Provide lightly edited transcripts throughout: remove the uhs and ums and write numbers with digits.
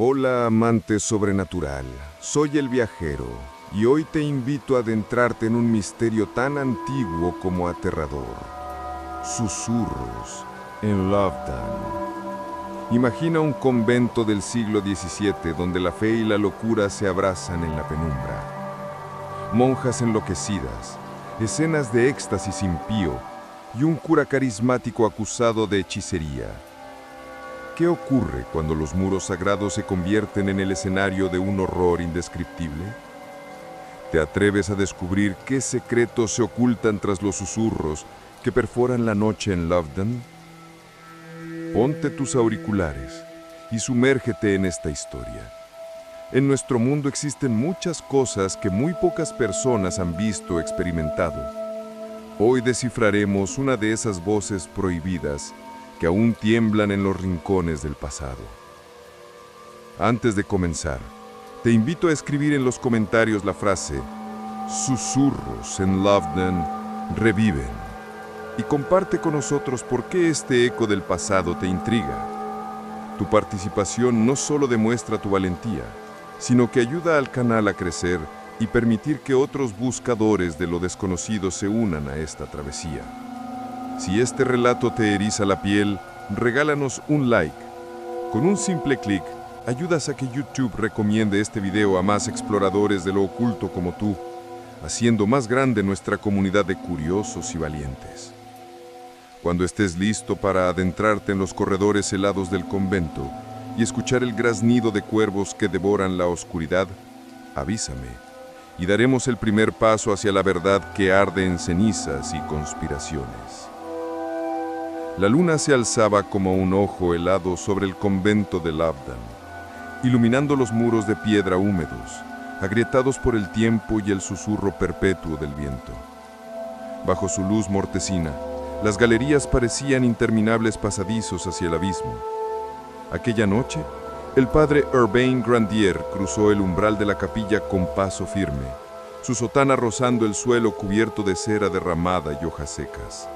Hola, amante sobrenatural. Soy el viajero y hoy te invito a adentrarte en un misterio tan antiguo como aterrador. Susurros en Lovedan. Imagina un convento del siglo XVII donde la fe y la locura se abrazan en la penumbra. Monjas enloquecidas, escenas de éxtasis impío y un cura carismático acusado de hechicería. ¿Qué ocurre cuando los muros sagrados se convierten en el escenario de un horror indescriptible? ¿Te atreves a descubrir qué secretos se ocultan tras los susurros que perforan la noche en Lovedan? Ponte tus auriculares y sumérgete en esta historia. En nuestro mundo existen muchas cosas que muy pocas personas han visto o experimentado. Hoy descifraremos una de esas voces prohibidas que aún tiemblan en los rincones del pasado. Antes de comenzar, te invito a escribir en los comentarios la frase "Susurros en Lovedan reviven" y comparte con nosotros por qué este eco del pasado te intriga. Tu participación no solo demuestra tu valentía, sino que ayuda al canal a crecer y permitir que otros buscadores de lo desconocido se unan a esta travesía. Si este relato te eriza la piel, regálanos un like. Con un simple clic, ayudas a que YouTube recomiende este video a más exploradores de lo oculto como tú, haciendo más grande nuestra comunidad de curiosos y valientes. Cuando estés listo para adentrarte en los corredores helados del convento y escuchar el graznido de cuervos que devoran la oscuridad, avísame y daremos el primer paso hacia la verdad que arde en cenizas y conspiraciones. La luna se alzaba como un ojo helado sobre el convento de Lovedan, iluminando los muros de piedra húmedos, agrietados por el tiempo y el susurro perpetuo del viento. Bajo su luz mortecina, las galerías parecían interminables pasadizos hacia el abismo. Aquella noche, el padre Urbain Grandier cruzó el umbral de la capilla con paso firme, su sotana rozando el suelo cubierto de cera derramada y hojas secas.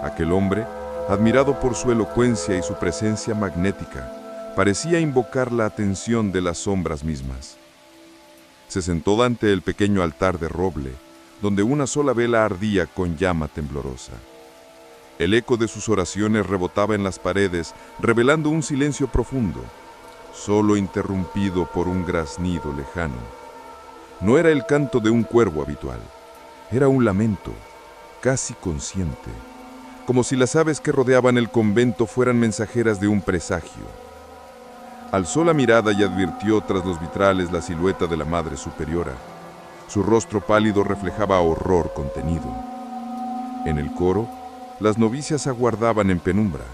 Aquel hombre, admirado por su elocuencia y su presencia magnética, parecía invocar la atención de las sombras mismas. Se sentó ante el pequeño altar de roble, donde una sola vela ardía con llama temblorosa. El eco de sus oraciones rebotaba en las paredes, revelando un silencio profundo, solo interrumpido por un graznido lejano. No era el canto de un cuervo habitual, era un lamento, casi consciente, como si las aves que rodeaban el convento fueran mensajeras de un presagio. Alzó la mirada y advirtió tras los vitrales la silueta de la Madre Superiora. Su rostro pálido reflejaba horror contenido. En el coro, las novicias aguardaban en penumbra.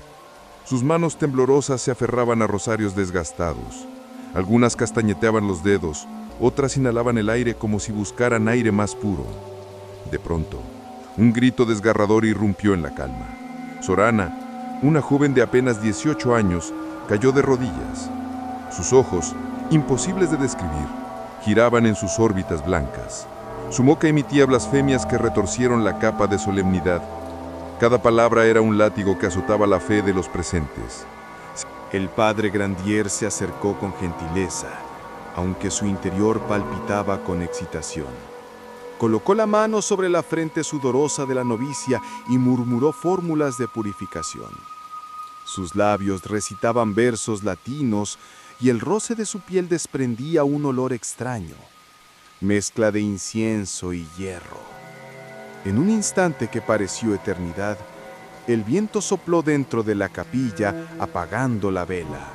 Sus manos temblorosas se aferraban a rosarios desgastados. Algunas castañeteaban los dedos, otras inhalaban el aire como si buscaran aire más puro. De pronto, un grito desgarrador irrumpió en la calma. Sorana, una joven de apenas 18 años, cayó de rodillas. Sus ojos, imposibles de describir, giraban en sus órbitas blancas. Su boca emitía blasfemias que retorcieron la capa de solemnidad. Cada palabra era un látigo que azotaba la fe de los presentes. El padre Grandier se acercó con gentileza, aunque su interior palpitaba con excitación. Colocó la mano sobre la frente sudorosa de la novicia y murmuró fórmulas de purificación. Sus labios recitaban versos latinos y el roce de su piel desprendía un olor extraño, mezcla de incienso y hierro. En un instante que pareció eternidad, el viento sopló dentro de la capilla, apagando la vela.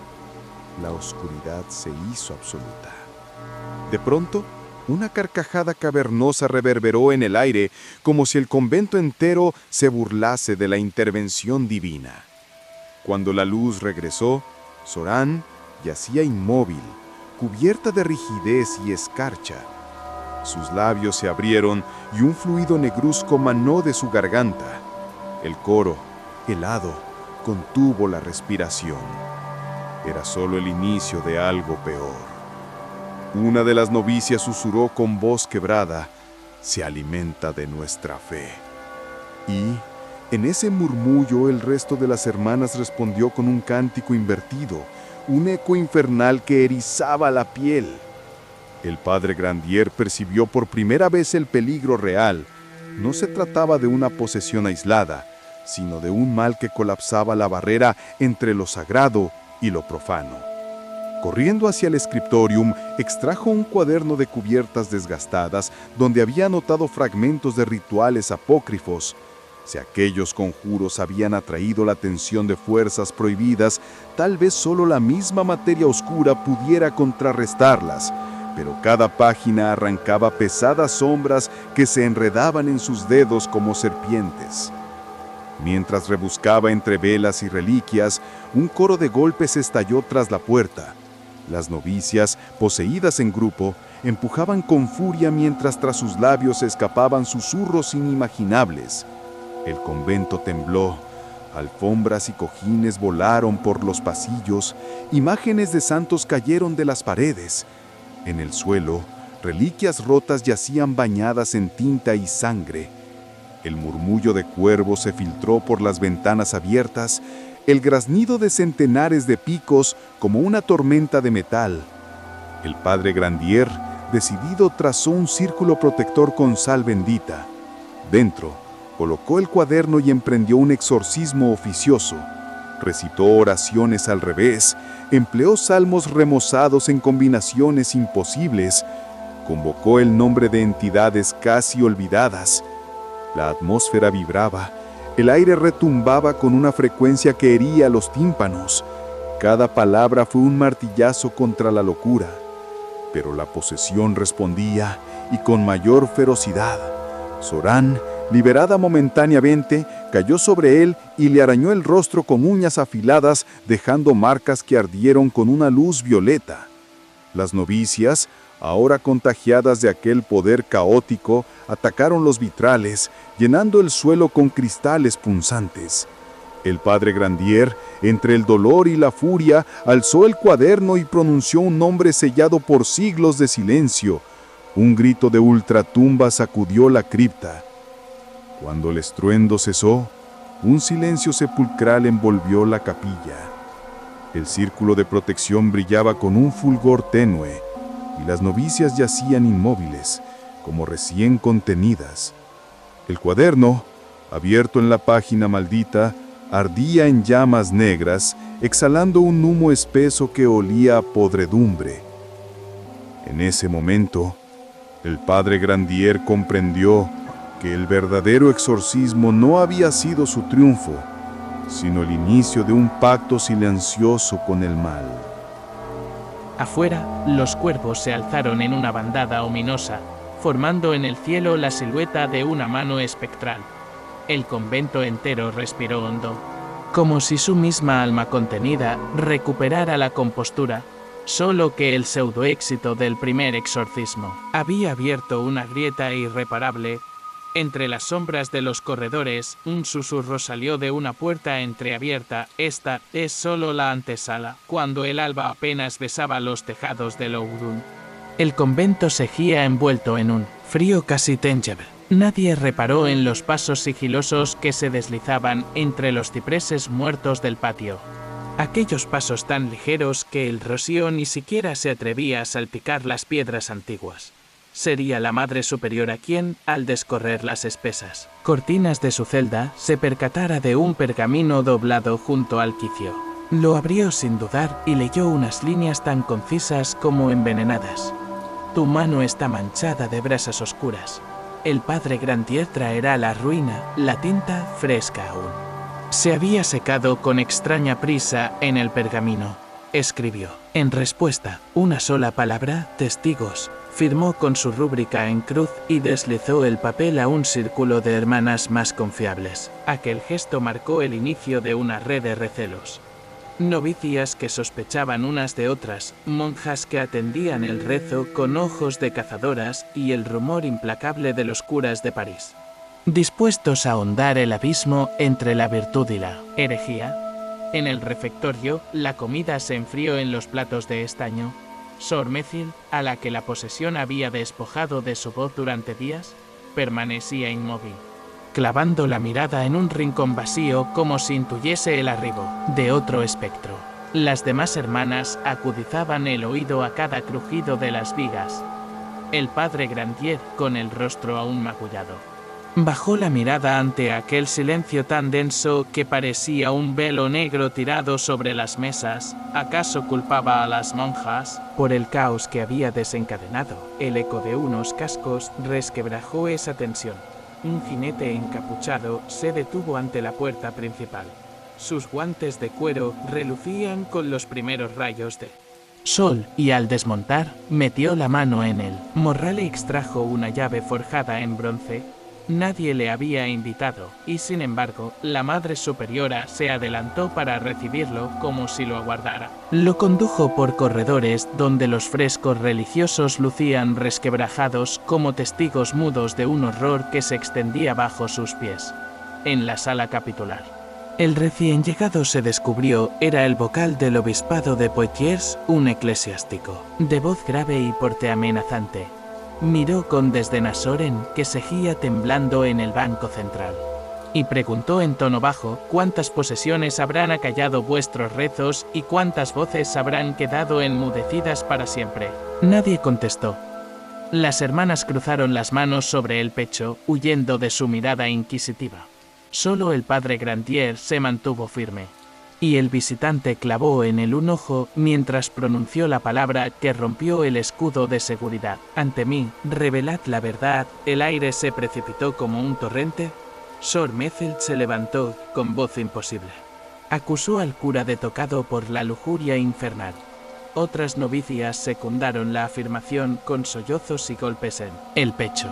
La oscuridad se hizo absoluta. De pronto, una carcajada cavernosa reverberó en el aire, como si el convento entero se burlase de la intervención divina. Cuando la luz regresó, Során yacía inmóvil, cubierta de rigidez y escarcha. Sus labios se abrieron y un fluido negruzco manó de su garganta. El coro, helado, contuvo la respiración. Era solo el inicio de algo peor. Una de las novicias susurró con voz quebrada: "Se alimenta de nuestra fe". Y, en ese murmullo, el resto de las hermanas respondió con un cántico invertido, un eco infernal que erizaba la piel. El padre Grandier percibió por primera vez el peligro real. No se trataba de una posesión aislada, sino de un mal que colapsaba la barrera entre lo sagrado y lo profano. Corriendo hacia el scriptorium, extrajo un cuaderno de cubiertas desgastadas donde había anotado fragmentos de rituales apócrifos. Si aquellos conjuros habían atraído la atención de fuerzas prohibidas, tal vez solo la misma materia oscura pudiera contrarrestarlas, pero cada página arrancaba pesadas sombras que se enredaban en sus dedos como serpientes. Mientras rebuscaba entre velas y reliquias, un coro de golpes estalló tras la puerta. Las novicias, poseídas en grupo, empujaban con furia mientras tras sus labios escapaban susurros inimaginables. El convento tembló, alfombras y cojines volaron por los pasillos, imágenes de santos cayeron de las paredes. En el suelo, reliquias rotas yacían bañadas en tinta y sangre. El murmullo de cuervos se filtró por las ventanas abiertas, el graznido de centenares de picos como una tormenta de metal. El padre Grandier, decidido, trazó un círculo protector con sal bendita. Dentro, colocó el cuaderno y emprendió un exorcismo oficioso. Recitó oraciones al revés, empleó salmos remozados en combinaciones imposibles, convocó el nombre de entidades casi olvidadas. La atmósfera vibraba, el aire retumbaba con una frecuencia que hería los tímpanos. Cada palabra fue un martillazo contra la locura, pero la posesión respondía, y con mayor ferocidad. Során, liberada momentáneamente, cayó sobre él y le arañó el rostro con uñas afiladas, dejando marcas que ardieron con una luz violeta. Las novicias, ahora contagiadas de aquel poder caótico, atacaron los vitrales, llenando el suelo con cristales punzantes. El padre Grandier, entre el dolor y la furia, alzó el cuaderno y pronunció un nombre sellado por siglos de silencio. Un grito de ultratumba sacudió la cripta. Cuando el estruendo cesó, un silencio sepulcral envolvió la capilla. El círculo de protección brillaba con un fulgor tenue, y las novicias yacían inmóviles, como recién contenidas. El cuaderno, abierto en la página maldita, ardía en llamas negras, exhalando un humo espeso que olía a podredumbre. En ese momento, el padre Grandier comprendió que el verdadero exorcismo no había sido su triunfo, sino el inicio de un pacto silencioso con el mal. Afuera, los cuervos se alzaron en una bandada ominosa, formando en el cielo la silueta de una mano espectral. El convento entero respiró hondo, como si su misma alma contenida recuperara la compostura, solo que el pseudoéxito del primer exorcismo había abierto una grieta irreparable. Entre las sombras de los corredores, un susurro salió de una puerta entreabierta. Esta es solo la antesala, cuando el alba apenas besaba los tejados de Loudun. El convento seguía envuelto en un frío casi téngebre. Nadie reparó en los pasos sigilosos que se deslizaban entre los cipreses muertos del patio. Aquellos pasos tan ligeros que el rocío ni siquiera se atrevía a salpicar las piedras antiguas. Sería la Madre Superiora quien, al descorrer las espesas cortinas de su celda, se percatara de un pergamino doblado junto al quicio. Lo abrió sin dudar y leyó unas líneas tan concisas como envenenadas. Tu mano está manchada de brasas oscuras. El padre Grandier traerá la ruina, la tinta fresca aún. Se había secado con extraña prisa en el pergamino. Escribió, en respuesta, una sola palabra, testigos. Firmó con su rúbrica en cruz y deslizó el papel a un círculo de hermanas más confiables. Aquel gesto marcó el inicio de una red de recelos. Novicias que sospechaban unas de otras, monjas que atendían el rezo con ojos de cazadoras y el rumor implacable de los curas de París. Dispuestos a ahondar el abismo entre la virtud y la herejía. En el refectorio, la comida se enfrió en los platos de estaño. Sor Mécil, a la que la posesión había despojado de su voz durante días, permanecía inmóvil, clavando la mirada en un rincón vacío como si intuyese el arribo de otro espectro. Las demás hermanas agudizaban el oído a cada crujido de las vigas. El padre Grandier, con el rostro aún magullado, bajó la mirada ante aquel silencio tan denso que parecía un velo negro tirado sobre las mesas. ¿Acaso culpaba a las monjas por el caos que había desencadenado? El eco de unos cascos resquebrajó esa tensión. Un jinete encapuchado se detuvo ante la puerta principal. Sus guantes de cuero relucían con los primeros rayos de sol, y al desmontar, metió la mano en el morral y extrajo una llave forjada en bronce. Nadie le había invitado, y sin embargo, la Madre Superiora se adelantó para recibirlo como si lo aguardara. Lo condujo por corredores donde los frescos religiosos lucían resquebrajados como testigos mudos de un horror que se extendía bajo sus pies. En la sala capitular, el recién llegado se descubrió era el vocal del obispado de Poitiers, un eclesiástico, de voz grave y porte amenazante. Miró con desdén a Soren, que seguía temblando en el banco central, y preguntó en tono bajo: ¿cuántas posesiones habrán acallado vuestros rezos y cuántas voces habrán quedado enmudecidas para siempre? Nadie contestó. Las hermanas cruzaron las manos sobre el pecho, huyendo de su mirada inquisitiva. Solo el padre Grandier se mantuvo firme, y el visitante clavó en él un ojo mientras pronunció la palabra que rompió el escudo de seguridad. Ante mí, revelad la verdad. El aire se precipitó como un torrente. Sor Methel se levantó con voz imposible. Acusó al cura de tocado por la lujuria infernal. Otras novicias secundaron la afirmación con sollozos y golpes en el pecho.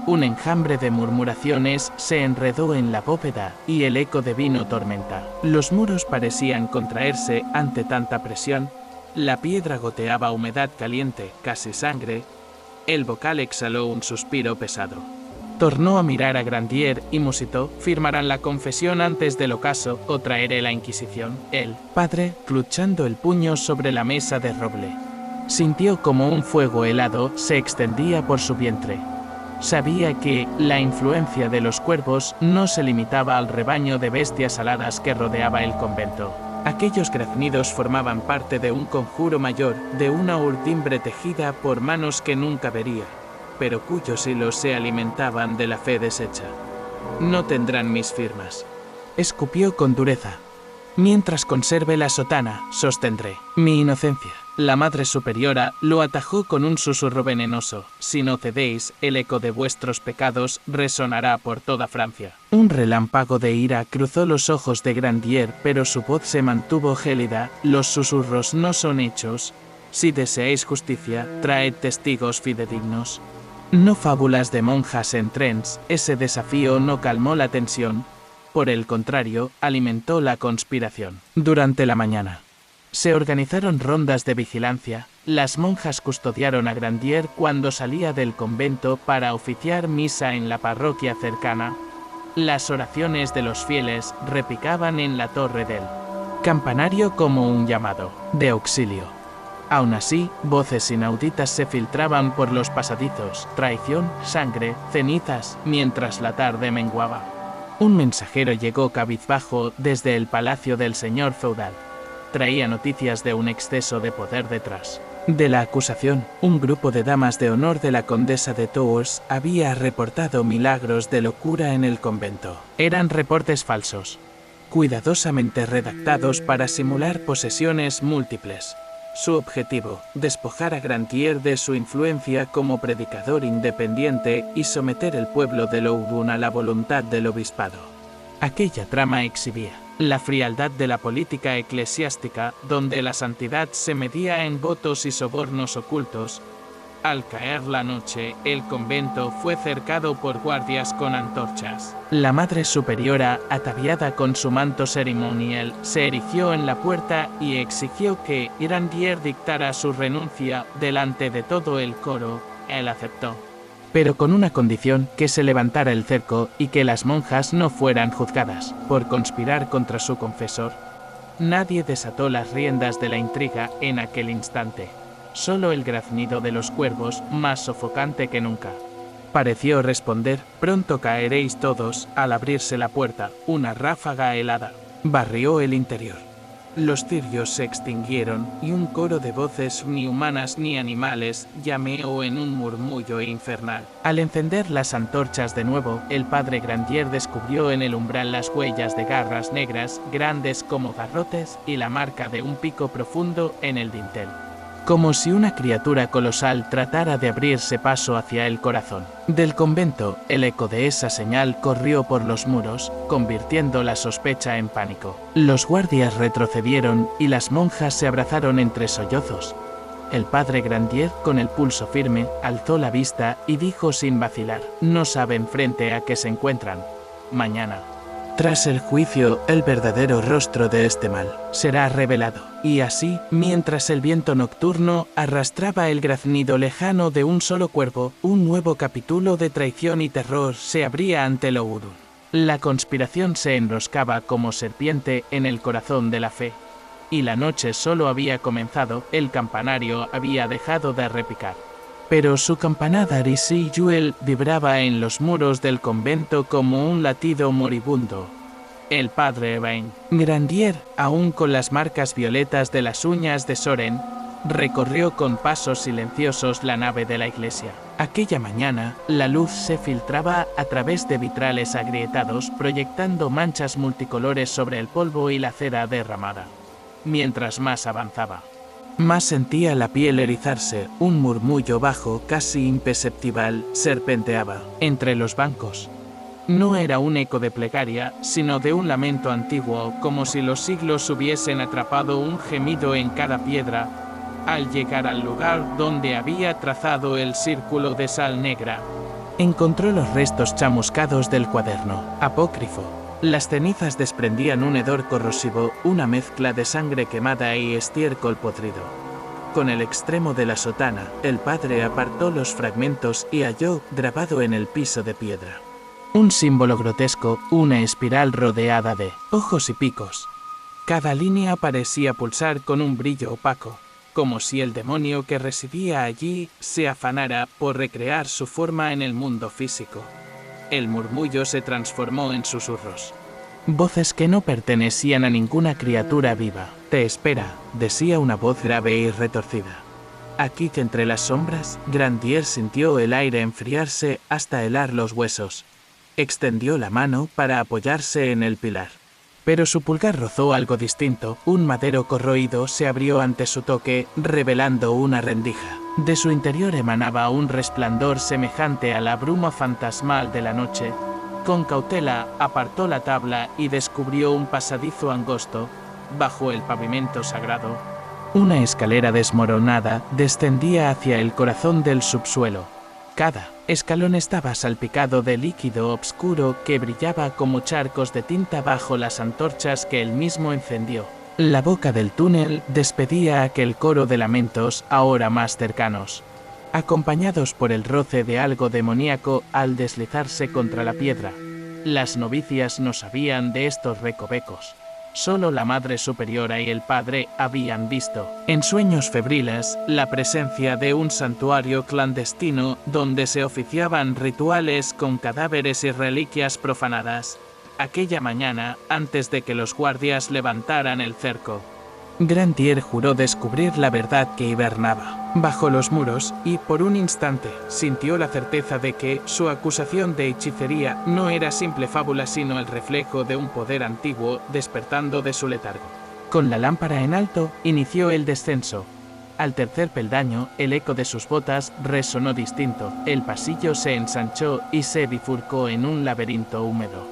Un enjambre de murmuraciones se enredó en la bóveda y el eco de vino tormenta. Los muros parecían contraerse ante tanta presión. La piedra goteaba humedad caliente, casi sangre. El vocal exhaló un suspiro pesado. Tornó a mirar a Grandier y musitó: ¿firmarán la confesión antes del ocaso o traeré la Inquisición? El padre, clutchando el puño sobre la mesa de roble, sintió como un fuego helado se extendía por su vientre. Sabía que la influencia de los cuervos no se limitaba al rebaño de bestias aladas que rodeaba el convento. Aquellos graznidos formaban parte de un conjuro mayor, de una urdimbre tejida por manos que nunca vería, pero cuyos hilos se alimentaban de la fe deshecha. No tendrán mis firmas, escupió con dureza. Mientras conserve la sotana, sostendré mi inocencia. La Madre Superiora lo atajó con un susurro venenoso: si no cedéis, el eco de vuestros pecados resonará por toda Francia. Un relámpago de ira cruzó los ojos de Grandier, pero su voz se mantuvo gélida. Los susurros no son hechos. Si deseáis justicia, traed testigos fidedignos. No fábulas de monjas en trens. Ese desafío no calmó la tensión. Por el contrario, alimentó la conspiración. Durante la mañana se organizaron rondas de vigilancia. Las monjas custodiaron a Grandier cuando salía del convento para oficiar misa en la parroquia cercana. Las oraciones de los fieles repicaban en la torre del campanario como un llamado de auxilio. Aún así, voces inauditas se filtraban por los pasadizos: traición, sangre, cenizas, mientras la tarde menguaba. Un mensajero llegó cabizbajo desde el palacio del señor feudal. Traía noticias de un exceso de poder detrás de la acusación. Un grupo de damas de honor de la condesa de Tours había reportado milagros de locura en el convento. Eran reportes falsos, cuidadosamente redactados para simular posesiones múltiples. Su objetivo: despojar a Grandier de su influencia como predicador independiente y someter el pueblo de Loudun a la voluntad del obispado. Aquella trama exhibía la frialdad de la política eclesiástica, donde la santidad se medía en votos y sobornos ocultos. Al caer la noche, el convento fue cercado por guardias con antorchas. La Madre Superiora, ataviada con su manto ceremonial, se erigió en la puerta y exigió que Grandier dictara su renuncia delante de todo el coro. Él aceptó, pero con una condición: que se levantara el cerco y que las monjas no fueran juzgadas por conspirar contra su confesor. Nadie desató las riendas de la intriga en aquel instante. Solo el graznido de los cuervos, más sofocante que nunca, pareció responder: pronto caeréis todos. Al abrirse la puerta, una ráfaga helada barrió el interior. los cirios se extinguieron y un coro de voces ni humanas ni animales llameó en un murmullo infernal. Al encender las antorchas de nuevo, el padre Grandier descubrió en el umbral las huellas de garras negras, grandes como garrotes, y la marca de un pico profundo en el dintel. Como si una criatura colosal tratara de abrirse paso hacia el corazón del convento, el eco de esa señal corrió por los muros, convirtiendo la sospecha en pánico. Los guardias retrocedieron y las monjas se abrazaron entre sollozos. El padre Grandier, con el pulso firme, alzó la vista y dijo sin vacilar: no saben frente a qué se encuentran. Mañana, tras el juicio, el verdadero rostro de este mal será revelado. Y así, mientras el viento nocturno arrastraba el graznido lejano de un solo cuervo, un nuevo capítulo de traición y terror se abría ante Loudun. La conspiración se enroscaba como serpiente en el corazón de la fe. Y la noche solo había comenzado, el campanario había dejado de repicar. Pero su campanada Risi-Yuel vibraba en los muros del convento como un latido moribundo. El padre Vain Grandier, aún con las marcas violetas de las uñas de Soren, recorrió con pasos silenciosos la nave de la iglesia. Aquella mañana, la luz se filtraba a través de vitrales agrietados, proyectando manchas multicolores sobre el polvo y la cera derramada. Mientras más avanzaba, más sentía la piel erizarse. Un murmullo bajo, casi imperceptible, serpenteaba entre los bancos. No era un eco de plegaria, sino de un lamento antiguo, como si los siglos hubiesen atrapado un gemido en cada piedra. Al llegar al lugar donde había trazado el círculo de sal negra, encontró los restos chamuscados del cuaderno apócrifo. Las cenizas desprendían un hedor corrosivo, una mezcla de sangre quemada y estiércol podrido. Con el extremo de la sotana, el padre apartó los fragmentos y halló, grabado en el piso de piedra, un símbolo grotesco, una espiral rodeada de ojos y picos. Cada línea parecía pulsar con un brillo opaco, como si el demonio que residía allí se afanara por recrear su forma en el mundo físico. El murmullo se transformó en susurros. Voces que no pertenecían a ninguna criatura viva. «Te espera», decía una voz grave y retorcida. Aquí, entre las sombras, Grandier sintió el aire enfriarse hasta helar los huesos. Extendió la mano para apoyarse en el pilar. Pero su pulgar rozó algo distinto. Un madero corroído se abrió ante su toque, revelando una rendija. De su interior emanaba un resplandor semejante a la bruma fantasmal de la noche. Con cautela, apartó la tabla y descubrió un pasadizo angosto, bajo el pavimento sagrado. Una escalera desmoronada descendía hacia el corazón del subsuelo. Cada escalón estaba salpicado de líquido obscuro que brillaba como charcos de tinta bajo las antorchas que él mismo encendió. La boca del túnel despedía aquel coro de lamentos ahora más cercanos, acompañados por el roce de algo demoníaco al deslizarse contra la piedra. Las novicias no sabían de estos recovecos. Solo la Madre Superiora y el Padre habían visto, en sueños febriles, la presencia de un santuario clandestino donde se oficiaban rituales con cadáveres y reliquias profanadas. Aquella mañana, antes de que los guardias levantaran el cerco, Grandier juró descubrir la verdad que hibernaba bajo los muros y, por un instante, sintió la certeza de que su acusación de hechicería no era simple fábula sino el reflejo de un poder antiguo despertando de su letargo. Con la lámpara en alto, inició el descenso. Al tercer peldaño, el eco de sus botas resonó distinto. El pasillo se ensanchó y se bifurcó en un laberinto húmedo,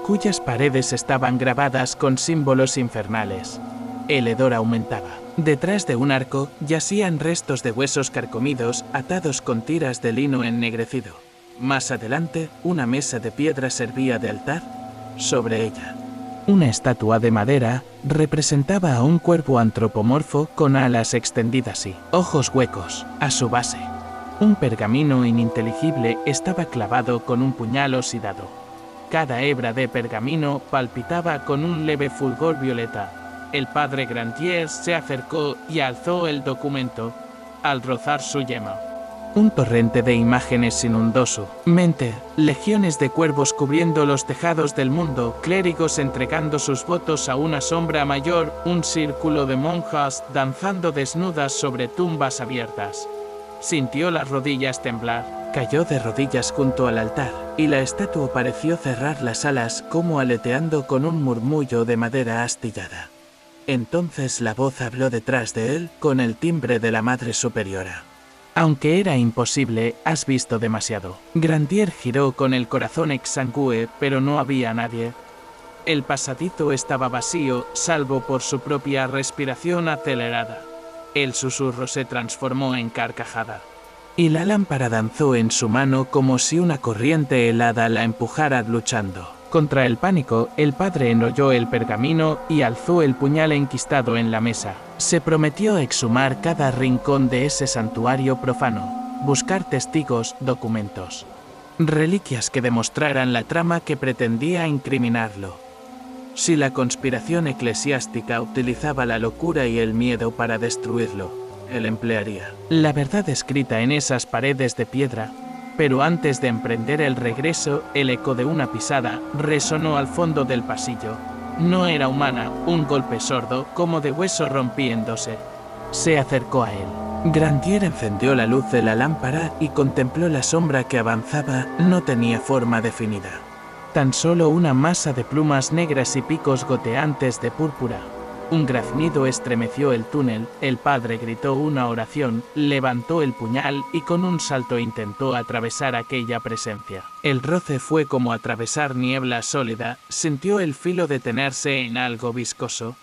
cuyas paredes estaban grabadas con símbolos infernales. El hedor aumentaba. Detrás de un arco yacían restos de huesos carcomidos atados con tiras de lino ennegrecido. Más adelante, una mesa de piedra servía de altar. Sobre ella, una estatua de madera representaba a un cuervo antropomorfo con alas extendidas y ojos huecos. A su base, un pergamino ininteligible estaba clavado con un puñal oxidado. Cada hebra de pergamino palpitaba con un leve fulgor violeta. El padre Grandier se acercó y alzó el documento. Al rozar su yema, Un torrente de imágenes inundó su mente, legiones de cuervos cubriendo los tejados del mundo, clérigos entregando sus votos a una sombra mayor, un círculo de monjas danzando desnudas sobre tumbas abiertas. Sintió las rodillas temblar, cayó de rodillas junto al altar, y la estatua pareció cerrar las alas como aleteando con un murmullo de madera astillada. Entonces la voz habló detrás de él con el timbre de la Madre Superiora. Aunque era imposible, has visto demasiado. Grandier giró con el corazón exangüe, pero no había nadie. El pasadizo estaba vacío, salvo por su propia respiración acelerada. El susurro se transformó en carcajada. Y la lámpara danzó en su mano como si una corriente helada la empujara luchando. Contra el pánico, el padre enrolló el pergamino y alzó el puñal enquistado en la mesa. Se prometió exhumar cada rincón de ese santuario profano, buscar testigos, documentos, reliquias que demostraran la trama que pretendía incriminarlo. Si la conspiración eclesiástica utilizaba la locura y el miedo para destruirlo, él emplearía la verdad escrita en esas paredes de piedra. Pero antes de emprender el regreso, el eco de una pisada resonó al fondo del pasillo. No era humana, un golpe sordo, como de hueso rompiéndose. Se acercó a él. Grandier encendió la luz de la lámpara y contempló la sombra que avanzaba. No tenía forma definida. Tan solo una masa de plumas negras y picos goteantes de púrpura. Un graznido estremeció el túnel, el padre gritó una oración, levantó el puñal y con un salto intentó atravesar aquella presencia. El roce fue como atravesar niebla sólida, sintió el filo detenerse en algo viscoso.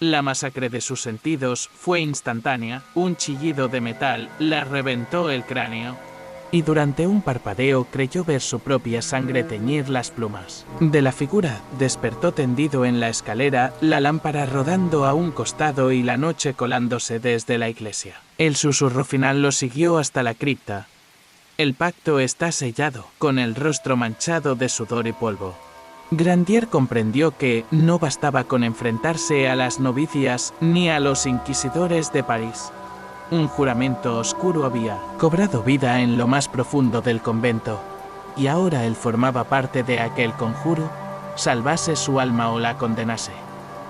La masacre de sus sentidos fue instantánea, un chillido de metal la reventó el cráneo. Y durante un parpadeo creyó ver su propia sangre teñir las plumas. De la figura despertó tendido en la escalera, la lámpara rodando a un costado y la noche colándose desde la iglesia. El susurro final lo siguió hasta la cripta. El pacto está sellado, con el rostro manchado de sudor y polvo. Grandier comprendió que no bastaba con enfrentarse a las novicias ni a los inquisidores de París. Un juramento oscuro había cobrado vida en lo más profundo del convento, y ahora él formaba parte de aquel conjuro, salvase su alma o la condenase.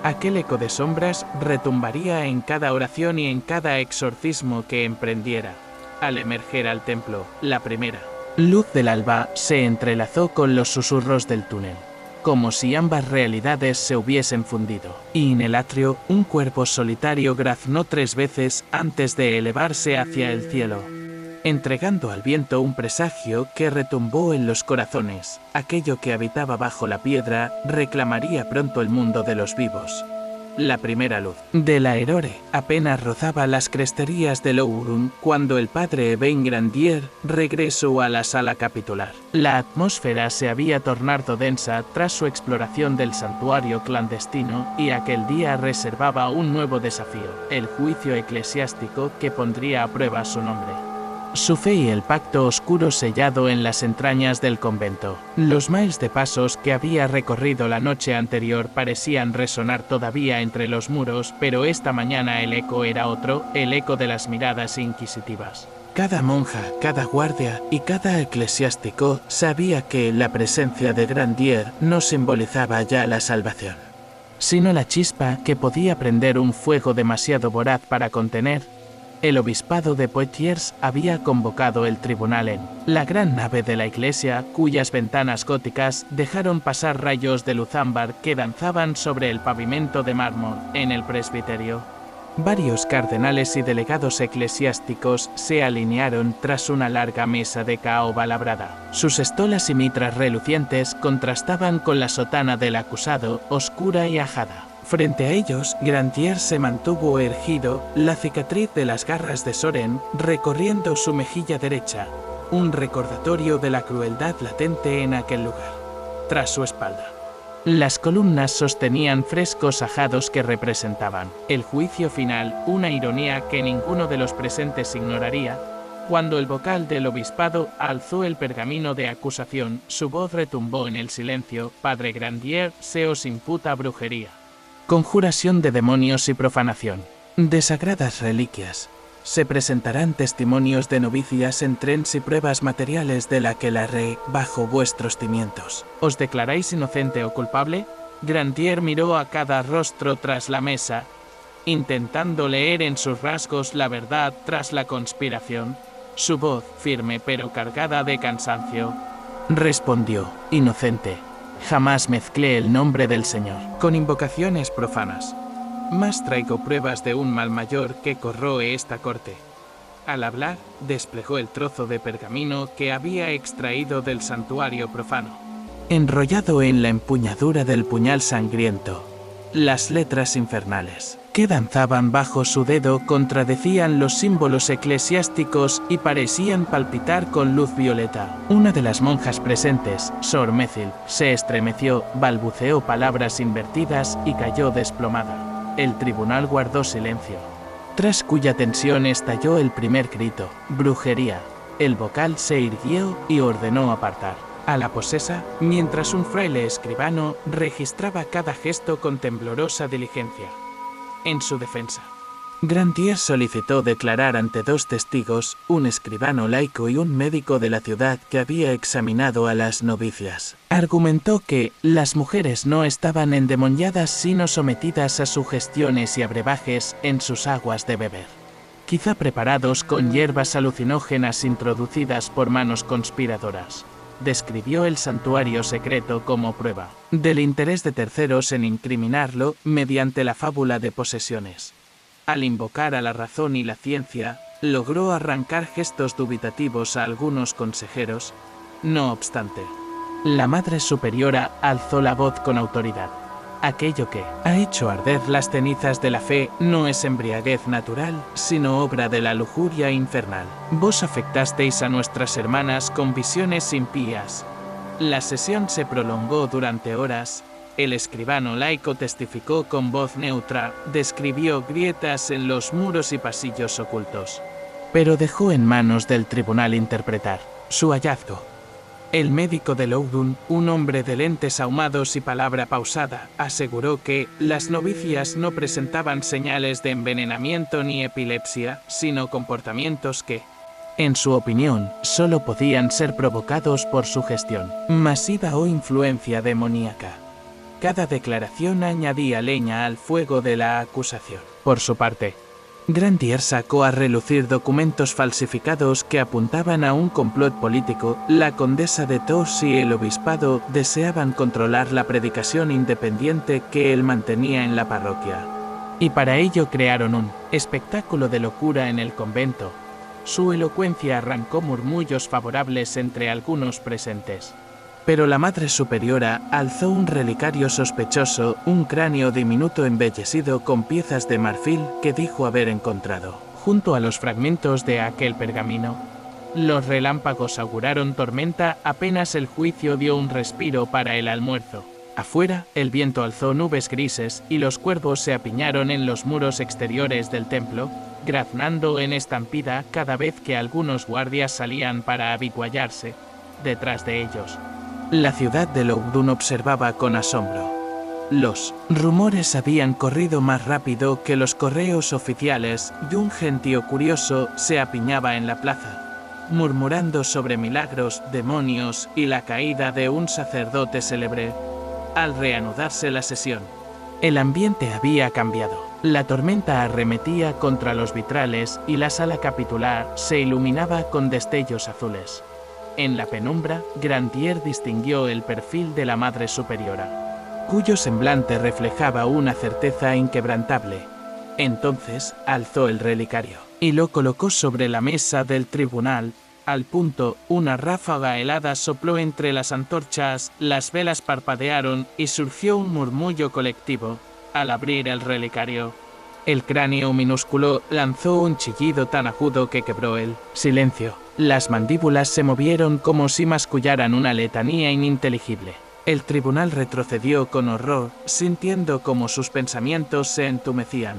Aquel eco de sombras retumbaría en cada oración y en cada exorcismo que emprendiera. Al emerger al templo, la primera luz del alba se entrelazó con los susurros del túnel, como si ambas realidades se hubiesen fundido. Y en el atrio, un cuervo solitario graznó 3 veces antes de elevarse hacia el cielo, entregando al viento un presagio que retumbó en los corazones. Aquello que habitaba bajo la piedra reclamaría pronto el mundo de los vivos. La primera luz de la Aurore apenas rozaba las cresterías de Louron cuando el padre Ben Grandier regresó a la sala capitular. La atmósfera se había tornado densa tras su exploración del santuario clandestino y aquel día reservaba un nuevo desafío, el juicio eclesiástico que pondría a prueba su nombre. Su fe y el pacto oscuro sellado en las entrañas del convento. Los miles de pasos que había recorrido la noche anterior parecían resonar todavía entre los muros, pero esta mañana el eco era otro, el eco de las miradas inquisitivas. Cada monja, cada guardia y cada eclesiástico sabía que la presencia de Grandier no simbolizaba ya la salvación, sino la chispa que podía prender un fuego demasiado voraz para contener. El obispado de Poitiers había convocado el tribunal en la gran nave de la iglesia, cuyas ventanas góticas dejaron pasar rayos de luz ámbar que danzaban sobre el pavimento de mármol en el presbiterio. Varios cardenales y delegados eclesiásticos se alinearon tras una larga mesa de caoba labrada. Sus estolas y mitras relucientes contrastaban con la sotana del acusado, oscura y ajada. Frente a ellos, Grandier se mantuvo erguido, la cicatriz de las garras de Soren recorriendo su mejilla derecha, un recordatorio de la crueldad latente en aquel lugar. Tras su espalda, las columnas sostenían frescos ajados que representaban el juicio final, una ironía que ninguno de los presentes ignoraría. Cuando el vocal del obispado alzó el pergamino de acusación, su voz retumbó en el silencio: Padre Grandier, se os imputa brujería, conjuración de demonios y profanación de sagradas reliquias, Se presentarán testimonios de novicias en trens y pruebas materiales de la que la re bajo vuestros cimientos. ¿Os declaráis inocente o culpable? Grandier miró a cada rostro tras la mesa, intentando leer en sus rasgos la verdad tras la conspiración. Su voz, firme pero cargada de cansancio, respondió: inocente. Jamás mezclé el nombre del Señor con invocaciones profanas. Más traigo pruebas de un mal mayor que corroe esta corte. Al hablar, desplegó el trozo de pergamino que había extraído del santuario profano. Enrollado en la empuñadura del puñal sangriento, las letras infernales que danzaban bajo su dedo contradecían los símbolos eclesiásticos y parecían palpitar con luz violeta. Una de las monjas presentes, Sor Methil, se estremeció, balbuceó palabras invertidas y cayó desplomada. El tribunal guardó silencio, tras cuya tensión estalló el primer grito: brujería. El vocal se irguió y ordenó apartar a la posesa, mientras un fraile escribano registraba cada gesto con temblorosa diligencia. En su defensa, Grandier solicitó declarar ante 2 testigos, un escribano laico y un médico de la ciudad que había examinado a las novicias. Argumentó que las mujeres no estaban endemoniadas sino sometidas a sugestiones y a brebajes en sus aguas de beber, quizá preparados con hierbas alucinógenas introducidas por manos conspiradoras. Describió el santuario secreto como prueba del interés de terceros en incriminarlo mediante la fábula de posesiones. Al invocar a la razón y la ciencia, logró arrancar gestos dubitativos a algunos consejeros. No obstante, la Madre Superiora alzó la voz con autoridad. Aquello que ha hecho arder las cenizas de la fe no es embriaguez natural, sino obra de la lujuria infernal. Vos afectasteis a nuestras hermanas con visiones impías. La sesión se prolongó durante horas. El escribano laico testificó con voz neutra, describió grietas en los muros y pasillos ocultos, pero dejó en manos del tribunal interpretar su hallazgo. El médico de Loudun, un hombre de lentes ahumados y palabra pausada, aseguró que las novicias no presentaban señales de envenenamiento ni epilepsia, sino comportamientos que, en su opinión, solo podían ser provocados por sugestión masiva o influencia demoníaca. Cada declaración añadía leña al fuego de la acusación. Por su parte, Grandier sacó a relucir documentos falsificados que apuntaban a un complot político. La condesa de Tours y el obispado deseaban controlar la predicación independiente que él mantenía en la parroquia, y para ello crearon un espectáculo de locura en el convento. Su elocuencia arrancó murmullos favorables entre algunos presentes. Pero la Madre Superiora alzó un relicario sospechoso, un cráneo diminuto embellecido con piezas de marfil que dijo haber encontrado junto a los fragmentos de aquel pergamino. Los relámpagos auguraron tormenta apenas el juicio dio un respiro para el almuerzo. Afuera, el viento alzó nubes grises y los cuervos se apiñaron en los muros exteriores del templo, graznando en estampida cada vez que algunos guardias salían para avituallarse detrás de ellos. La ciudad de Loudun observaba con asombro. Los rumores habían corrido más rápido que los correos oficiales y un gentío curioso se apiñaba en la plaza, murmurando sobre milagros, demonios y la caída de un sacerdote célebre. Al reanudarse la sesión, el ambiente había cambiado. La tormenta arremetía contra los vitrales y la sala capitular se iluminaba con destellos azules. En la penumbra, Grandier distinguió el perfil de la Madre Superiora, cuyo semblante reflejaba una certeza inquebrantable. Entonces, alzó el relicario y lo colocó sobre la mesa del tribunal. Al punto, una ráfaga helada sopló entre las antorchas, las velas parpadearon y surgió un murmullo colectivo. Al abrir el relicario, el cráneo minúsculo lanzó un chillido tan agudo que quebró el silencio. Las mandíbulas se movieron como si mascullaran una letanía ininteligible. El tribunal retrocedió con horror, sintiendo como sus pensamientos se entumecían.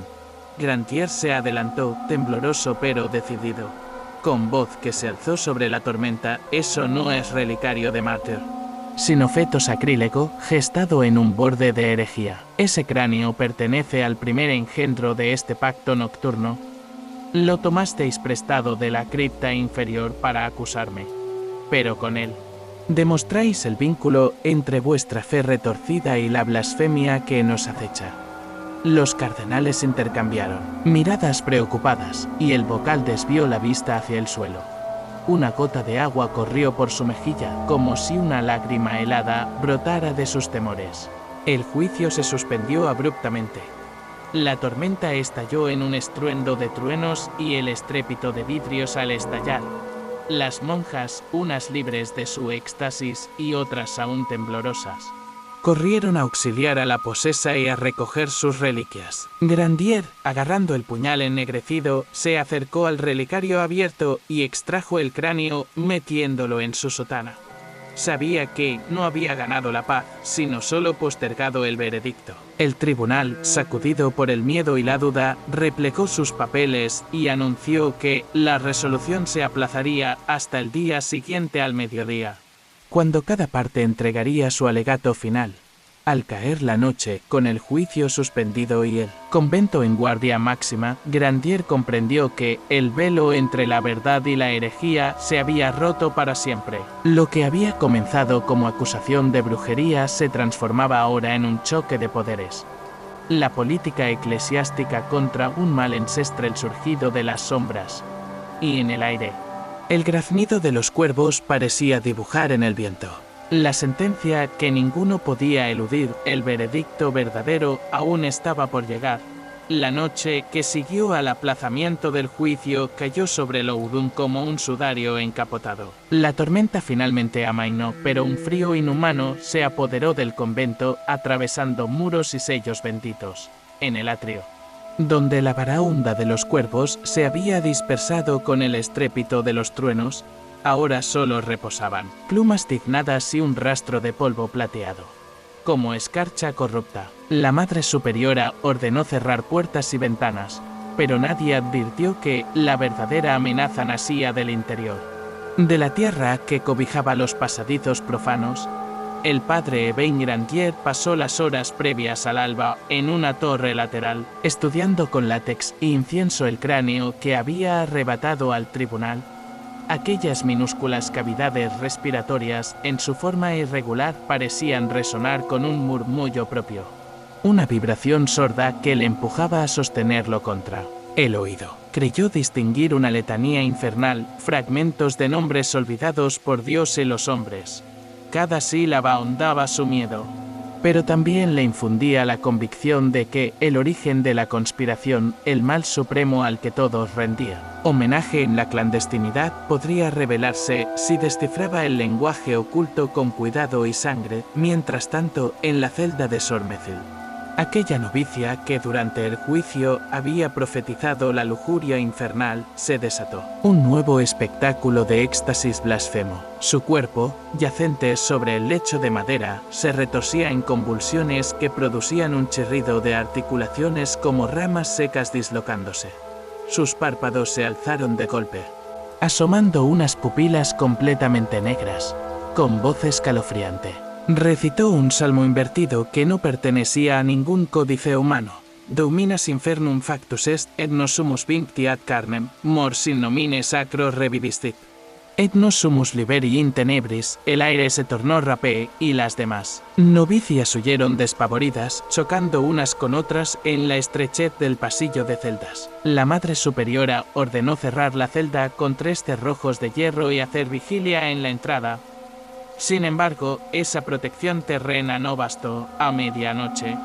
Grandier se adelantó, tembloroso pero decidido, con voz que se alzó sobre la tormenta: eso no es relicario de mártir, sino feto sacrílego, gestado en un borde de herejía. Ese cráneo pertenece al primer engendro de este pacto nocturno. Lo tomasteis prestado de la cripta inferior para acusarme. Pero con él demostráis el vínculo entre vuestra fe retorcida y la blasfemia que nos acecha. Los cardenales intercambiaron miradas preocupadas y el vocal desvió la vista hacia el suelo. Una gota de agua corrió por su mejilla como si una lágrima helada brotara de sus temores. El juicio se suspendió abruptamente. La tormenta estalló en un estruendo de truenos y el estrépito de vidrios al estallar. Las monjas, unas libres de su éxtasis y otras aún temblorosas, corrieron a auxiliar a la posesa y a recoger sus reliquias. Grandier, agarrando el puñal ennegrecido, se acercó al relicario abierto y extrajo el cráneo metiéndolo en su sotana. Sabía que no había ganado la paz, sino solo postergado el veredicto. El tribunal, sacudido por el miedo y la duda, replegó sus papeles y anunció que la resolución se aplazaría hasta el día siguiente al mediodía, cuando cada parte entregaría su alegato final. Al caer la noche, con el juicio suspendido y el convento en guardia máxima, Grandier comprendió que el velo entre la verdad y la herejía se había roto para siempre. Lo que había comenzado como acusación de brujería se transformaba ahora en un choque de poderes. La política eclesiástica contra un mal ancestral surgido de las sombras. Y en el aire, el graznido de los cuervos parecía dibujar en el viento la sentencia que ninguno podía eludir. El veredicto verdadero aún estaba por llegar. La noche que siguió al aplazamiento del juicio cayó sobre Loudun como un sudario encapotado. La tormenta finalmente amainó, pero un frío inhumano se apoderó del convento, atravesando muros y sellos benditos. En el atrio, donde la baraúnda de los cuervos se había dispersado con el estrépito de los truenos, ahora solo reposaban plumas tiznadas y un rastro de polvo plateado. Como escarcha corrupta, la Madre Superiora ordenó cerrar puertas y ventanas, pero nadie advirtió que la verdadera amenaza nacía del interior. De la tierra que cobijaba los pasadizos profanos, el padre Evain Grandier pasó las horas previas al alba en una torre lateral, estudiando con látex e incienso el cráneo que había arrebatado al tribunal. Aquellas minúsculas cavidades respiratorias, en su forma irregular, parecían resonar con un murmullo propio. Una vibración sorda que le empujaba a sostenerlo contra el oído. Creyó distinguir una letanía infernal, fragmentos de nombres olvidados por Dios y los hombres. Cada sílaba ahondaba su miedo, pero también le infundía la convicción de que el origen de la conspiración, el mal supremo al que todos rendían homenaje en la clandestinidad, podría revelarse si descifraba el lenguaje oculto con cuidado y sangre. Mientras tanto, en la celda de Sor Methil, aquella novicia que durante el juicio había profetizado la lujuria infernal, se desató un nuevo espectáculo de éxtasis blasfemo. Su cuerpo, yacente sobre el lecho de madera, se retorcía en convulsiones que producían un chirrido de articulaciones como ramas secas dislocándose. Sus párpados se alzaron de golpe, asomando unas pupilas completamente negras. Con voz escalofriante, recitó un salmo invertido que no pertenecía a ningún códice humano. Dominas infernum factus est, et nos sumus vincti ad carnem, mors in nomine sacro revivistit. Et nos sumus liberi in tenebris, el aire se tornó rapé, y las demás novicias huyeron despavoridas, chocando unas con otras en la estrechez del pasillo de celdas. La Madre Superiora ordenó cerrar la celda con 3 cerrojos de hierro y hacer vigilia en la entrada. Sin embargo, esa protección terrena no bastó. A medianoche,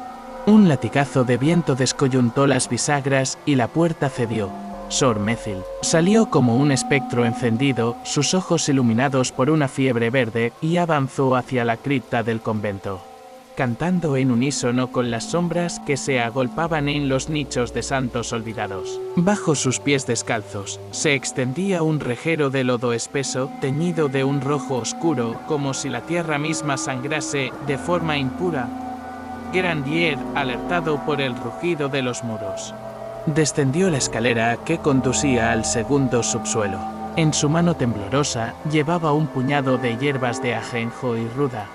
un latigazo de viento descoyuntó las bisagras y la puerta cedió. Sor Methil salió como un espectro encendido, sus ojos iluminados por una fiebre verde, y avanzó hacia la cripta del convento, cantando en unísono con las sombras que se agolpaban en los nichos de santos olvidados. Bajo sus pies descalzos, se extendía un rejero de lodo espeso, teñido de un rojo oscuro, como si la tierra misma sangrase de forma impura. Grandier, alertado por el rugido de los muros, descendió la escalera que conducía al segundo subsuelo. En su mano temblorosa llevaba un puñado de hierbas de ajenjo y ruda,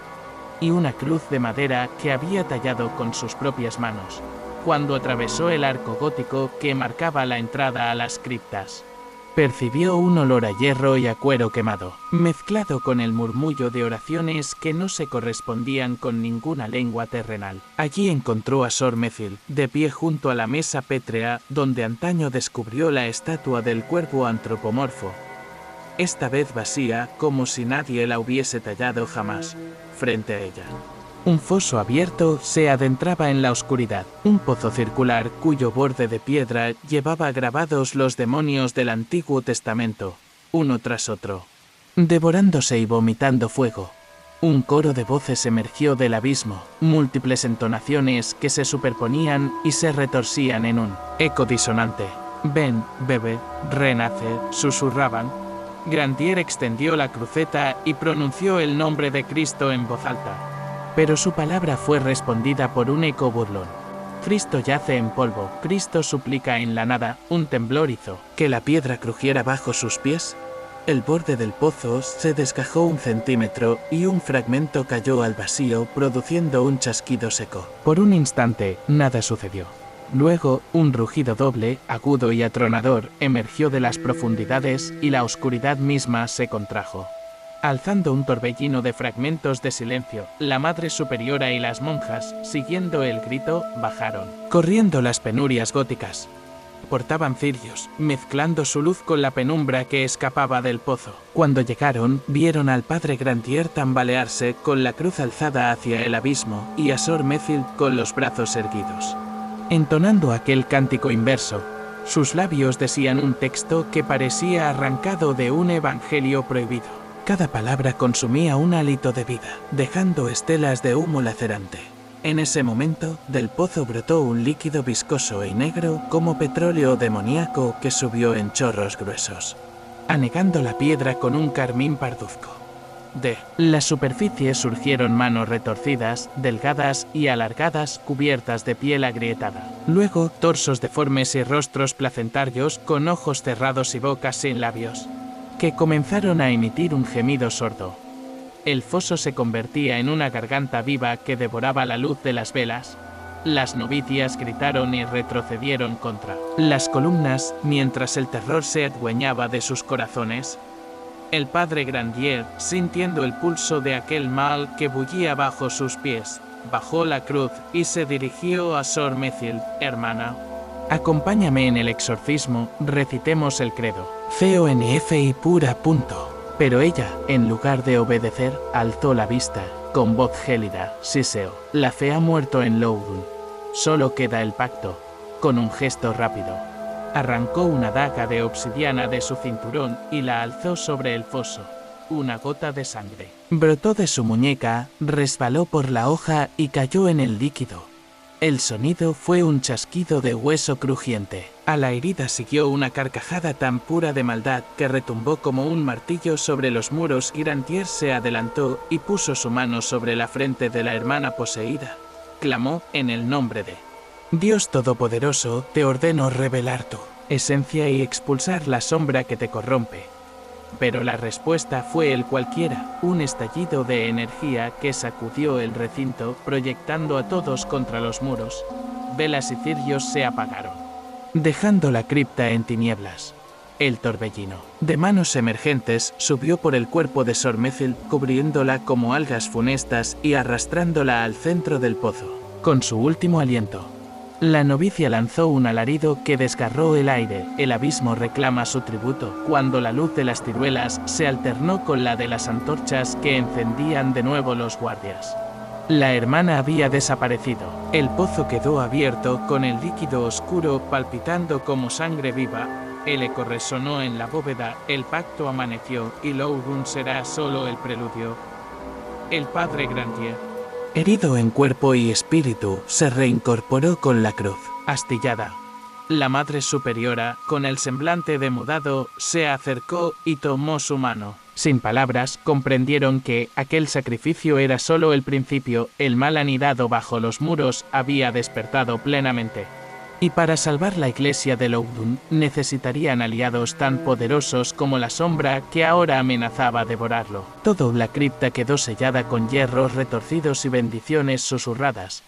y una cruz de madera que había tallado con sus propias manos. cuando atravesó el arco gótico que marcaba la entrada a las criptas. Percibió un olor a hierro y a cuero quemado, mezclado con el murmullo de oraciones que no se correspondían con ninguna lengua terrenal. Allí encontró a Sor Methil, de pie junto a la mesa pétrea donde antaño descubrió la estatua del cuervo antropomorfo. Esta vez vacía, como si nadie la hubiese tallado jamás, frente a ella. Un foso abierto se adentraba en la oscuridad, un pozo circular cuyo borde de piedra llevaba grabados los demonios del Antiguo Testamento, uno tras otro, devorándose y vomitando fuego. Un coro de voces emergió del abismo, múltiples entonaciones que se superponían y se retorcían en un eco disonante. Ven, bebe, renace, susurraban. Grandier extendió la cruceta y pronunció el nombre de Cristo en voz alta. Pero su palabra fue respondida por un eco burlón. Cristo yace en polvo, Cristo suplica en la nada, un temblor hizo que la piedra crujiera bajo sus pies. El borde del pozo se desgajó 1 centímetro y un fragmento cayó al vacío produciendo un chasquido seco. Por un instante, nada sucedió. Luego, un rugido doble, agudo y atronador, emergió de las profundidades y la oscuridad misma se contrajo. Alzando un torbellino de fragmentos de silencio, la Madre Superiora y las monjas, siguiendo el grito, bajaron, corriendo las penurias góticas. Portaban cirios, mezclando su luz con la penumbra que escapaba del pozo. Cuando llegaron, vieron al padre Grandier tambalearse con la cruz alzada hacia el abismo y a Sor Methil con los brazos erguidos. Entonando aquel cántico inverso, sus labios decían un texto que parecía arrancado de un evangelio prohibido. Cada palabra consumía un hálito de vida, dejando estelas de humo lacerante. En ese momento, del pozo brotó un líquido viscoso y negro como petróleo demoníaco que subió en chorros gruesos, anegando la piedra con un carmín parduzco. De la superficie surgieron manos retorcidas, delgadas y alargadas cubiertas de piel agrietada. Luego, torsos deformes y rostros placentarios con ojos cerrados y bocas sin labios, que comenzaron a emitir un gemido sordo. El foso se convertía en una garganta viva que devoraba la luz de las velas. Las novicias gritaron y retrocedieron contra las columnas, mientras el terror se adueñaba de sus corazones. El padre Grandier, sintiendo el pulso de aquel mal que bullía bajo sus pies, bajó la cruz y se dirigió a Sor Methil. Hermana, acompáñame en el exorcismo, recitemos el credo. CONF pura. Pero ella, en lugar de obedecer, alzó la vista, con voz gélida. Siseo, la fe ha muerto en Loudun. Solo queda el pacto. Con un gesto rápido, arrancó una daga de obsidiana de su cinturón y la alzó sobre el foso. Una gota de sangre brotó de su muñeca, resbaló por la hoja y cayó en el líquido. El sonido fue un chasquido de hueso crujiente. A la herida siguió una carcajada tan pura de maldad que retumbó como un martillo sobre los muros. Grandier se adelantó y puso su mano sobre la frente de la hermana poseída. Clamó en el nombre de Dios Todopoderoso, te ordeno revelar tu esencia y expulsar la sombra que te corrompe. Pero la respuesta fue el cualquiera, un estallido de energía que sacudió el recinto, proyectando a todos contra los muros. Velas y cirios se apagaron, dejando la cripta en tinieblas. El torbellino de manos emergentes subió por el cuerpo de Sor Methil, cubriéndola como algas funestas y arrastrándola al centro del pozo. Con su último aliento, la novicia lanzó un alarido que desgarró el aire. El abismo reclama su tributo, cuando la luz de las ciruelas se alternó con la de las antorchas que encendían de nuevo los guardias. La hermana había desaparecido. El pozo quedó abierto, con el líquido oscuro palpitando como sangre viva. El eco resonó en la bóveda, el pacto amaneció, y Loudun será solo el preludio. El padre Grandier, herido en cuerpo y espíritu, se reincorporó con la cruz astillada. La Madre Superiora, con el semblante demudado, se acercó y tomó su mano. Sin palabras, comprendieron que aquel sacrificio era solo el principio. El mal anidado bajo los muros había despertado plenamente. Y para salvar la iglesia de Loudun, necesitarían aliados tan poderosos como la sombra que ahora amenazaba devorarlo. Toda la cripta quedó sellada con hierros retorcidos y bendiciones susurradas.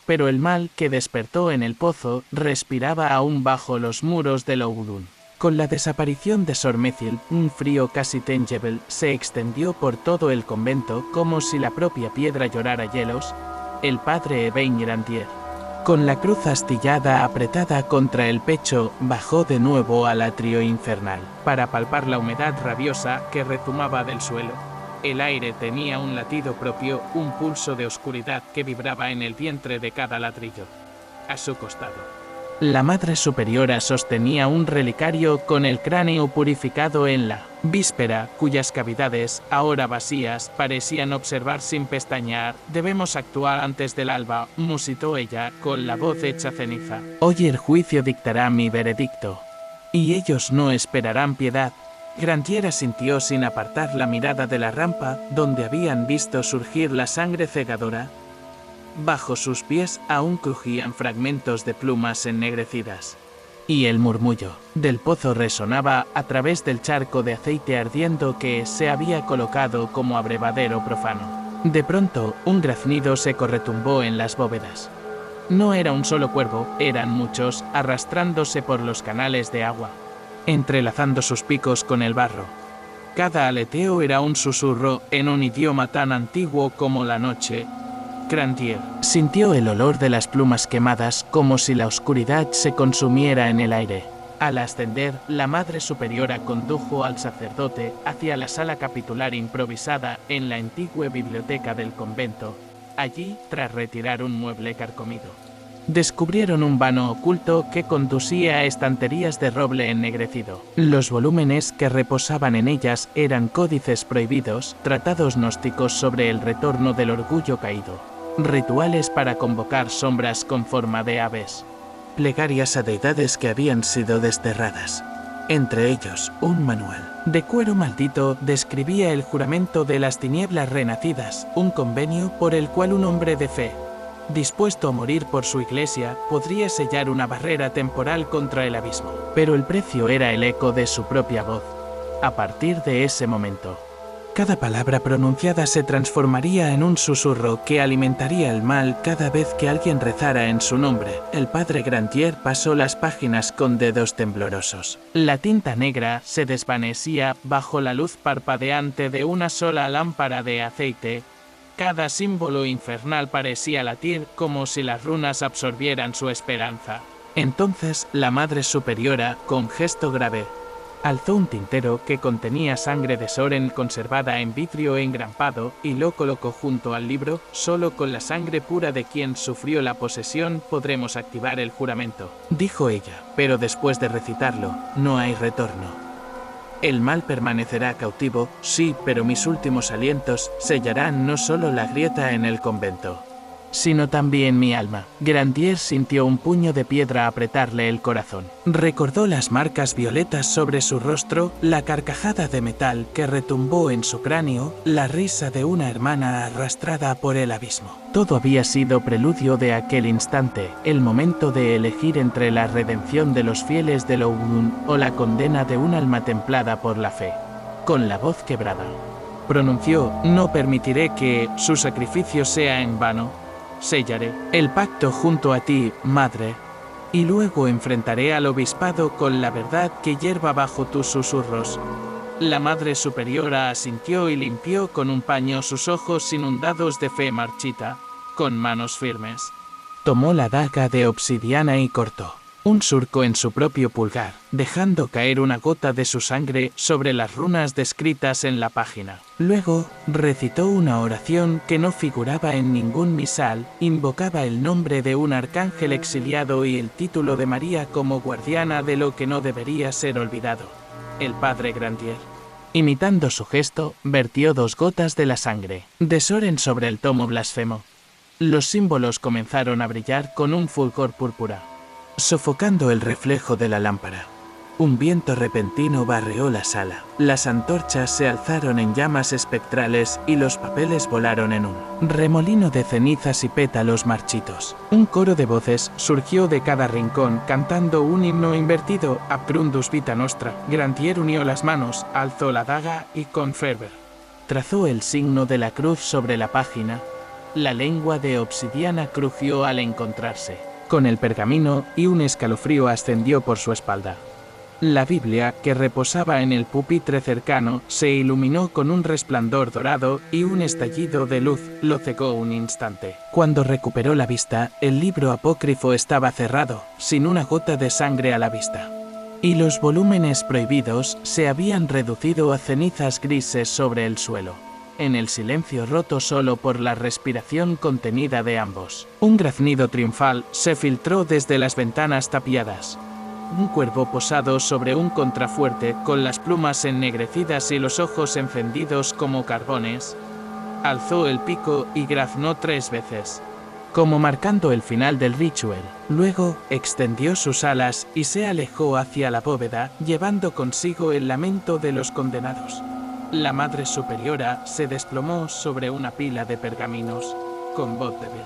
pero el mal que despertó en el pozo respiraba aún bajo los muros de Loudoun. Con la desaparición de Sor Methil, un frío casi tangible se extendió por todo el convento como si la propia piedra llorara hielos. El padre Evain Grandier, con la cruz astillada apretada contra el pecho, bajó de nuevo al atrio infernal, para palpar la humedad rabiosa que rezumaba del suelo. El aire tenía un latido propio, un pulso de oscuridad que vibraba en el vientre de cada ladrillo. A su costado, la Madre Superiora sostenía un relicario con el cráneo purificado en la víspera, cuyas cavidades, ahora vacías, parecían observar sin pestañear. Debemos actuar antes del alba, musitó ella, con la voz hecha ceniza. Hoy el juicio dictará mi veredicto, y ellos no esperarán piedad. Grandier asintió sin apartar la mirada de la rampa, donde habían visto surgir la sangre cegadora. Bajo sus pies aún crujían fragmentos de plumas ennegrecidas. Y el murmullo del pozo resonaba a través del charco de aceite ardiendo que se había colocado como abrevadero profano. De pronto, un graznido seco retumbó en las bóvedas. No era un solo cuervo, eran muchos, arrastrándose por los canales de agua, entrelazando sus picos con el barro. Cada aleteo era un susurro en un idioma tan antiguo como la noche. Grandier sintió el olor de las plumas quemadas como si la oscuridad se consumiera en el aire. Al ascender, la Madre Superiora condujo al sacerdote hacia la sala capitular improvisada en la antigua biblioteca del convento. Allí, tras retirar un mueble carcomido, descubrieron un vano oculto que conducía a estanterías de roble ennegrecido. Los volúmenes que reposaban en ellas eran códices prohibidos, tratados gnósticos sobre el retorno del orgullo caído, rituales para convocar sombras con forma de aves, plegarias a deidades que habían sido desterradas. Entre ellos, un manual de cuero maldito describía el juramento de las tinieblas renacidas, un convenio por el cual un hombre de fe, dispuesto a morir por su iglesia, podría sellar una barrera temporal contra el abismo. Pero el precio era el eco de su propia voz. A partir de ese momento, cada palabra pronunciada se transformaría en un susurro que alimentaría el mal cada vez que alguien rezara en su nombre. El padre Grandier pasó las páginas con dedos temblorosos. La tinta negra se desvanecía bajo la luz parpadeante de una sola lámpara de aceite. Cada símbolo infernal parecía latir como si las runas absorbieran su esperanza. Entonces, la Madre Superiora, con gesto grave, alzó un tintero que contenía sangre de Soren conservada en vidrio engrampado y lo colocó junto al libro. Solo con la sangre pura de quien sufrió la posesión podremos activar el juramento, dijo ella, pero después de recitarlo, no hay retorno. El mal permanecerá cautivo, sí, pero mis últimos alientos sellarán no solo la grieta en el convento, sino también mi alma. Grandier sintió un puño de piedra apretarle el corazón. Recordó las marcas violetas sobre su rostro, la carcajada de metal que retumbó en su cráneo, la risa de una hermana arrastrada por el abismo. Todo había sido preludio de aquel instante, el momento de elegir entre la redención de los fieles de Loudoun o la condena de un alma templada por la fe. Con la voz quebrada, pronunció: no permitiré que su sacrificio sea en vano. Sellaré el pacto junto a ti, madre, y luego enfrentaré al obispado con la verdad que hierva bajo tus susurros. La Madre Superiora asintió y limpió con un paño sus ojos inundados de fe marchita. Con manos firmes, tomó la daga de obsidiana y cortó un surco en su propio pulgar, dejando caer una gota de su sangre sobre las runas descritas en la página. Luego, recitó una oración que no figuraba en ningún misal, invocaba el nombre de un arcángel exiliado y el título de María como guardiana de lo que no debería ser olvidado. El padre Grandier, imitando su gesto, vertió 2 gotas de la sangre de Soren sobre el tomo blasfemo. Los símbolos comenzaron a brillar con un fulgor púrpura, sofocando el reflejo de la lámpara. Un viento repentino barreó la sala. Las antorchas se alzaron en llamas espectrales y los papeles volaron en un remolino de cenizas y pétalos marchitos. Un coro de voces surgió de cada rincón cantando un himno invertido: Abgrundus vita nostra. Grandier unió las manos, alzó la daga y con fervor trazó el signo de la cruz sobre la página. La lengua de obsidiana crujió al encontrarse con el pergamino y un escalofrío ascendió por su espalda. La Biblia, que reposaba en el pupitre cercano, se iluminó con un resplandor dorado y un estallido de luz lo cegó un instante. Cuando recuperó la vista, el libro apócrifo estaba cerrado, sin una gota de sangre a la vista. Y los volúmenes prohibidos se habían reducido a cenizas grises sobre el suelo. En el silencio roto solo por la respiración contenida de ambos, un graznido triunfal se filtró desde las ventanas tapiadas. Un cuervo posado sobre un contrafuerte con las plumas ennegrecidas y los ojos encendidos como carbones, alzó el pico y graznó 3 veces, como marcando el final del ritual. Luego extendió sus alas y se alejó hacia la bóveda, llevando consigo el lamento de los condenados. La Madre Superiora se desplomó sobre una pila de pergaminos, con voz débil.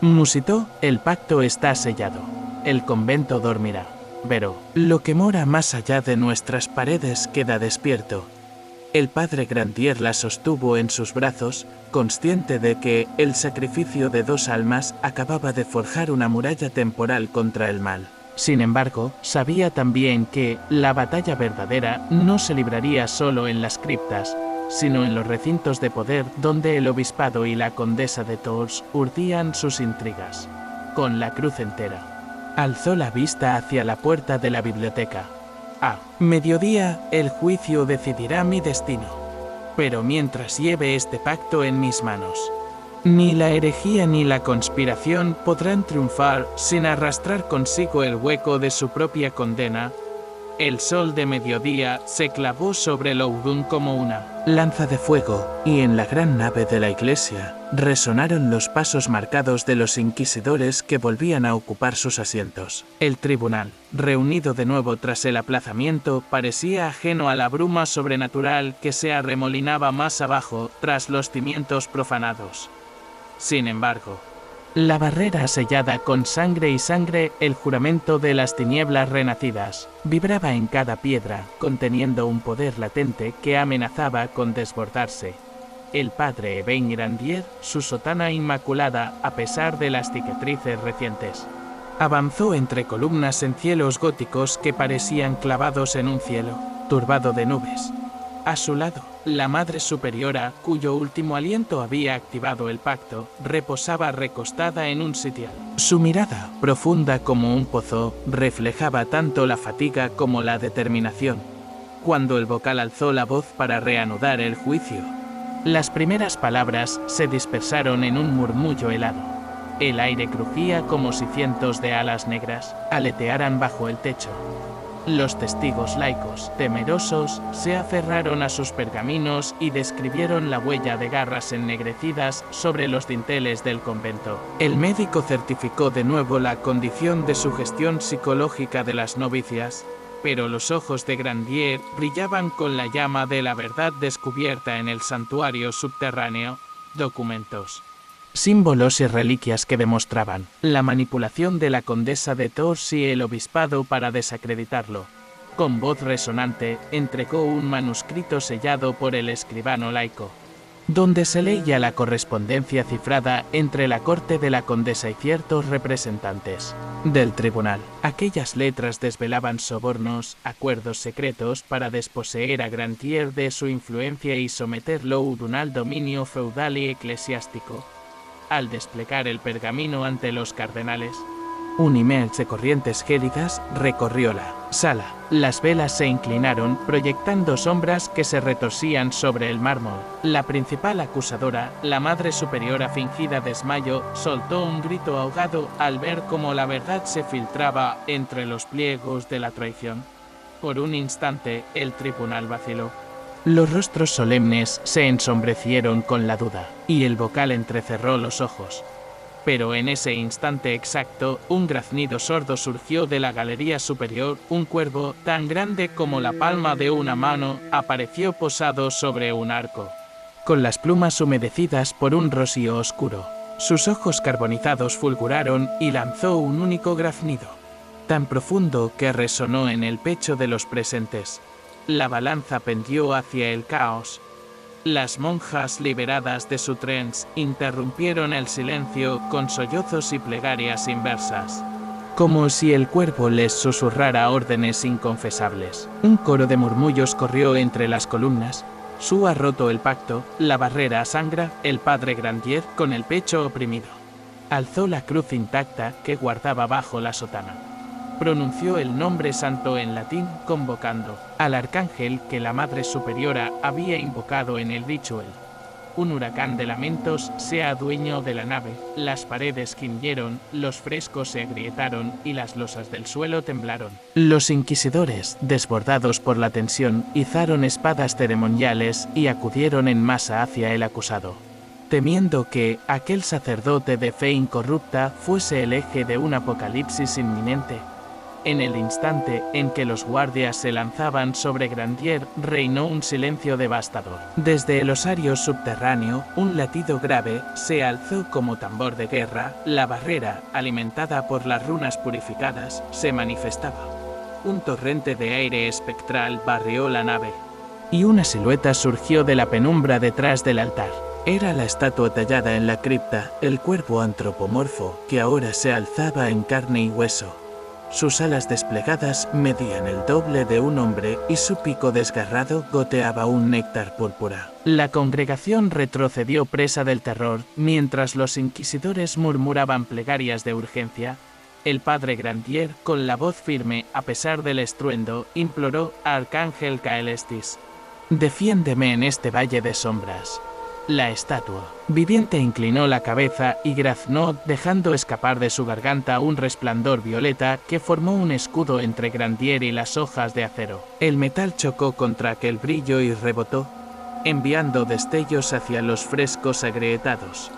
Musitó: el pacto está sellado. El convento dormirá. Pero lo que mora más allá de nuestras paredes queda despierto. El padre Grandier la sostuvo en sus brazos, consciente de que el sacrificio de 2 almas acababa de forjar una muralla temporal contra el mal. Sin embargo, sabía también que la batalla verdadera no se libraría solo en las criptas, sino en los recintos de poder donde el obispado y la condesa de Tours urdían sus intrigas. Con la cruz entera, alzó la vista hacia la puerta de la biblioteca. A mediodía, el juicio decidirá mi destino. Pero mientras lleve este pacto en mis manos, ni la herejía ni la conspiración podrán triunfar sin arrastrar consigo el hueco de su propia condena. El sol de mediodía se clavó sobre Loudun como una lanza de fuego, y en la gran nave de la iglesia resonaron los pasos marcados de los inquisidores que volvían a ocupar sus asientos. El tribunal, reunido de nuevo tras el aplazamiento, parecía ajeno a la bruma sobrenatural que se arremolinaba más abajo tras los cimientos profanados. Sin embargo, la barrera sellada con sangre y sangre, el juramento de las tinieblas renacidas, vibraba en cada piedra, conteniendo un poder latente que amenazaba con desbordarse. El padre Evain Grandier, su sotana inmaculada a pesar de las cicatrices recientes, avanzó entre columnas en cielos góticos que parecían clavados en un cielo turbado de nubes. A su lado, la Madre Superiora, cuyo último aliento había activado el pacto, reposaba recostada en un sitial. Su mirada, profunda como un pozo, reflejaba tanto la fatiga como la determinación. Cuando el vocal alzó la voz para reanudar el juicio, las primeras palabras se dispersaron en un murmullo helado. El aire crujía como si cientos de alas negras aletearan bajo el techo. Los testigos laicos, temerosos, se aferraron a sus pergaminos y describieron la huella de garras ennegrecidas sobre los dinteles del convento. El médico certificó de nuevo la condición de sugestión psicológica de las novicias, pero los ojos de Grandier brillaban con la llama de la verdad descubierta en el santuario subterráneo. Documentos, símbolos y reliquias que demostraban la manipulación de la condesa de Tours y el obispado para desacreditarlo. Con voz resonante, entregó un manuscrito sellado por el escribano laico, donde se leía la correspondencia cifrada entre la corte de la condesa y ciertos representantes del tribunal. Aquellas letras desvelaban sobornos, acuerdos secretos para desposeer a Grandier de su influencia y someter Loudun al dominio feudal y eclesiástico. Al desplegar el pergamino ante los cardenales, un imán de corrientes gélidas recorrió la sala. Las velas se inclinaron, proyectando sombras que se retorcían sobre el mármol. La principal acusadora, la Madre Superiora fingida desmayo, soltó un grito ahogado al ver cómo la verdad se filtraba entre los pliegos de la traición. Por un instante, el tribunal vaciló. Los rostros solemnes se ensombrecieron con la duda, y el vocal entrecerró los ojos. Pero en ese instante exacto, un graznido sordo surgió de la galería superior. Un cuervo, tan grande como la palma de una mano, apareció posado sobre un arco, con las plumas humedecidas por un rocío oscuro. Sus ojos carbonizados fulguraron y lanzó un único graznido, tan profundo que resonó en el pecho de los presentes. La balanza pendió hacia el caos. Las monjas liberadas de su trance interrumpieron el silencio con sollozos y plegarias inversas, como si el cuervo les susurrara órdenes inconfesables. Un coro de murmullos corrió entre las columnas. Su ha roto el pacto, la barrera sangra, el padre Grandier, con el pecho oprimido, alzó la cruz intacta que guardaba bajo la sotana. Pronunció el nombre santo en latín, convocando al arcángel que la Madre Superiora había invocado en el ritual. Un huracán de lamentos se adueñó de la nave, las paredes gimieron, los frescos se agrietaron y las losas del suelo temblaron. Los inquisidores, desbordados por la tensión, izaron espadas ceremoniales y acudieron en masa hacia el acusado, temiendo que aquel sacerdote de fe incorrupta fuese el eje de un apocalipsis inminente. En el instante en que los guardias se lanzaban sobre Grandier, reinó un silencio devastador. Desde el osario subterráneo, un latido grave se alzó como tambor de guerra. La barrera, alimentada por las runas purificadas, se manifestaba. Un torrente de aire espectral barrió la nave, y una silueta surgió de la penumbra detrás del altar. Era la estatua tallada en la cripta, el cuervo antropomorfo, que ahora se alzaba en carne y hueso. Sus alas desplegadas medían el doble de un hombre y su pico desgarrado goteaba un néctar púrpura. La congregación retrocedió presa del terror, mientras los inquisidores murmuraban plegarias de urgencia. El padre Grandier, con la voz firme a pesar del estruendo, imploró a Arcángel Caelestis: «Defiéndeme en este valle de sombras». La estatua viviente inclinó la cabeza y graznó, dejando escapar de su garganta un resplandor violeta que formó un escudo entre Grandier y las hojas de acero. El metal chocó contra aquel brillo y rebotó, enviando destellos hacia los frescos agrietados.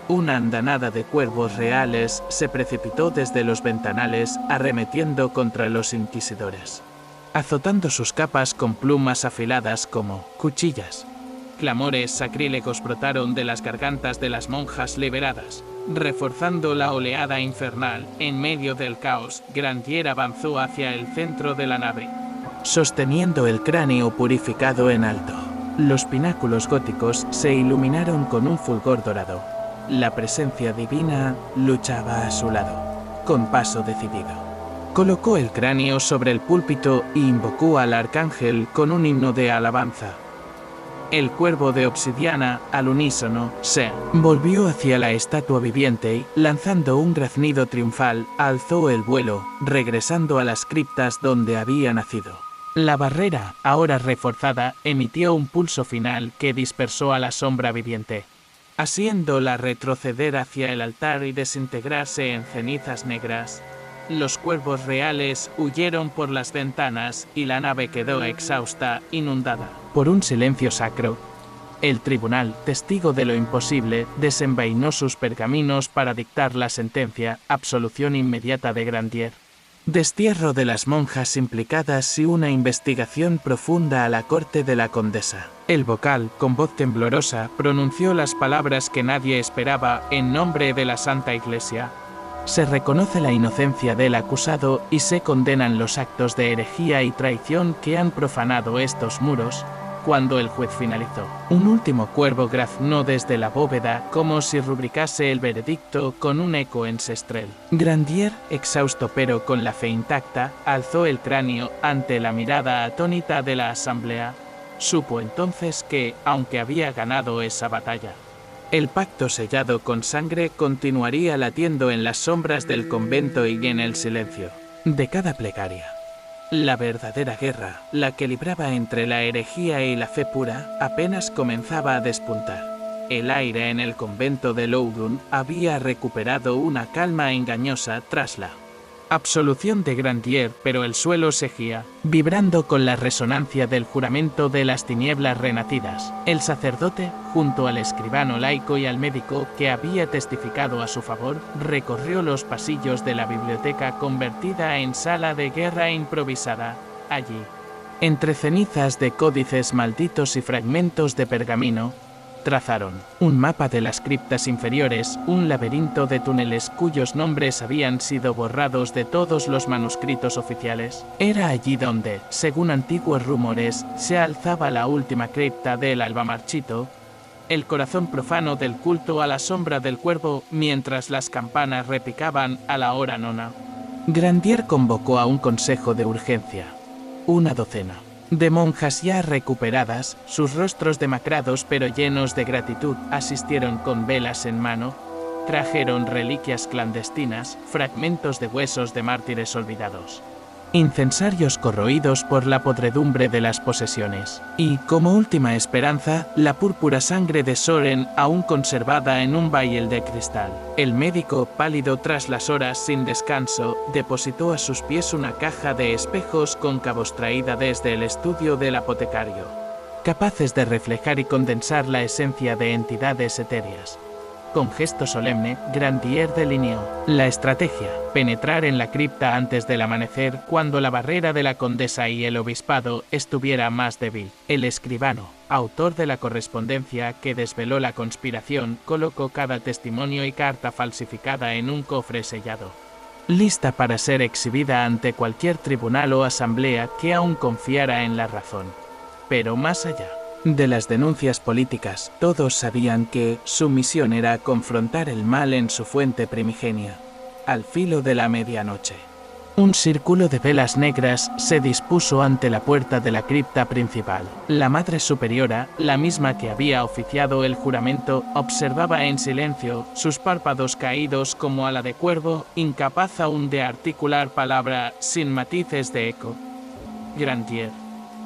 Una andanada de cuervos reales se precipitó desde los ventanales, arremetiendo contra los inquisidores, azotando sus capas con plumas afiladas como cuchillas. Clamores sacrílegos brotaron de las gargantas de las monjas liberadas, reforzando la oleada infernal. En medio del caos, Grandier avanzó hacia el centro de la nave, sosteniendo el cráneo purificado en alto. Los pináculos góticos se iluminaron con un fulgor dorado. La presencia divina luchaba a su lado, con paso decidido. Colocó el cráneo sobre el púlpito e invocó al arcángel con un himno de alabanza. El cuervo de obsidiana, al unísono, se volvió hacia la estatua viviente y, lanzando un graznido triunfal, alzó el vuelo, regresando a las criptas donde había nacido. La barrera, ahora reforzada, emitió un pulso final que dispersó a la sombra viviente, haciéndola retroceder hacia el altar y desintegrarse en cenizas negras. Los cuervos reales huyeron por las ventanas y la nave quedó exhausta, inundada por un silencio sacro. El tribunal, testigo de lo imposible, desenvainó sus pergaminos para dictar la sentencia: absolución inmediata de Grandier, destierro de las monjas implicadas y una investigación profunda a la corte de la condesa. El vocal, con voz temblorosa, pronunció las palabras que nadie esperaba en nombre de la Santa Iglesia. Se reconoce la inocencia del acusado y se condenan los actos de herejía y traición que han profanado estos muros. Cuando el juez finalizó, un último cuervo graznó desde la bóveda como si rubricase el veredicto con un eco ancestral. Grandier, exhausto pero con la fe intacta, alzó el cráneo ante la mirada atónita de la asamblea. Supo entonces que, aunque había ganado esa batalla, el pacto sellado con sangre continuaría latiendo en las sombras del convento y en el silencio de cada plegaria. La verdadera guerra, la que libraba entre la herejía y la fe pura, apenas comenzaba a despuntar. El aire en el convento de Loudun había recuperado una calma engañosa tras la absolución de Grandier, pero el suelo seguía vibrando con la resonancia del juramento de las tinieblas renacidas. El sacerdote, junto al escribano laico y al médico que había testificado a su favor, recorrió los pasillos de la biblioteca convertida en sala de guerra improvisada. Allí, entre cenizas de códices malditos y fragmentos de pergamino, Trazaron un mapa de las criptas inferiores, un laberinto de túneles cuyos nombres habían sido borrados de todos los manuscritos oficiales. Era allí donde, según antiguos rumores, se alzaba la última cripta del Alba Marchito, el corazón profano del culto a la sombra del cuervo, mientras las campanas repicaban a la hora nona. Grandier convocó a un consejo de urgencia. Una docena de monjas ya recuperadas, sus rostros demacrados pero llenos de gratitud, asistieron con velas en mano, trajeron reliquias clandestinas, fragmentos de huesos de mártires olvidados, incensarios corroídos por la podredumbre de las posesiones, y, como última esperanza, la púrpura sangre de Soren aún conservada en un baile de cristal. El médico, pálido tras las horas sin descanso, depositó a sus pies una caja de espejos cóncavos traída desde el estudio del apotecario, capaces de reflejar y condensar la esencia de entidades etéreas. Con gesto solemne, Grandier delineó la estrategia: penetrar en la cripta antes del amanecer, cuando la barrera de la condesa y el obispado estuviera más débil. El escribano, autor de la correspondencia que desveló la conspiración, colocó cada testimonio y carta falsificada en un cofre sellado, lista para ser exhibida ante cualquier tribunal o asamblea que aún confiara en la razón. Pero más allá de las denuncias políticas, todos sabían que su misión era confrontar el mal en su fuente primigenia. Al filo de la medianoche, un círculo de velas negras se dispuso ante la puerta de la cripta principal. La Madre Superiora, la misma que había oficiado el juramento, observaba en silencio, sus párpados caídos como ala de cuervo, incapaz aún de articular palabra, sin matices de eco. Grandier,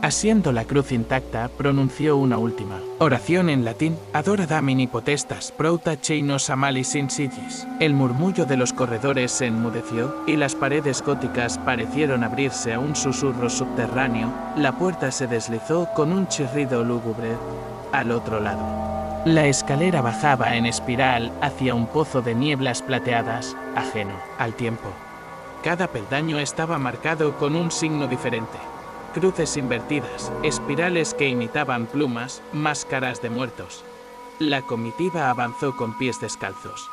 asiendo la cruz intacta, pronunció una última oración en latín: Adora Damini potestas, prouta cheinos amalis in sigis. El murmullo de los corredores se enmudeció, y las paredes góticas parecieron abrirse a un susurro subterráneo. La puerta se deslizó con un chirrido lúgubre. Al otro lado, la escalera bajaba en espiral hacia un pozo de nieblas plateadas, ajeno al tiempo. Cada peldaño estaba marcado con un signo diferente: cruces invertidas, espirales que imitaban plumas, máscaras de muertos. La comitiva avanzó con pies descalzos,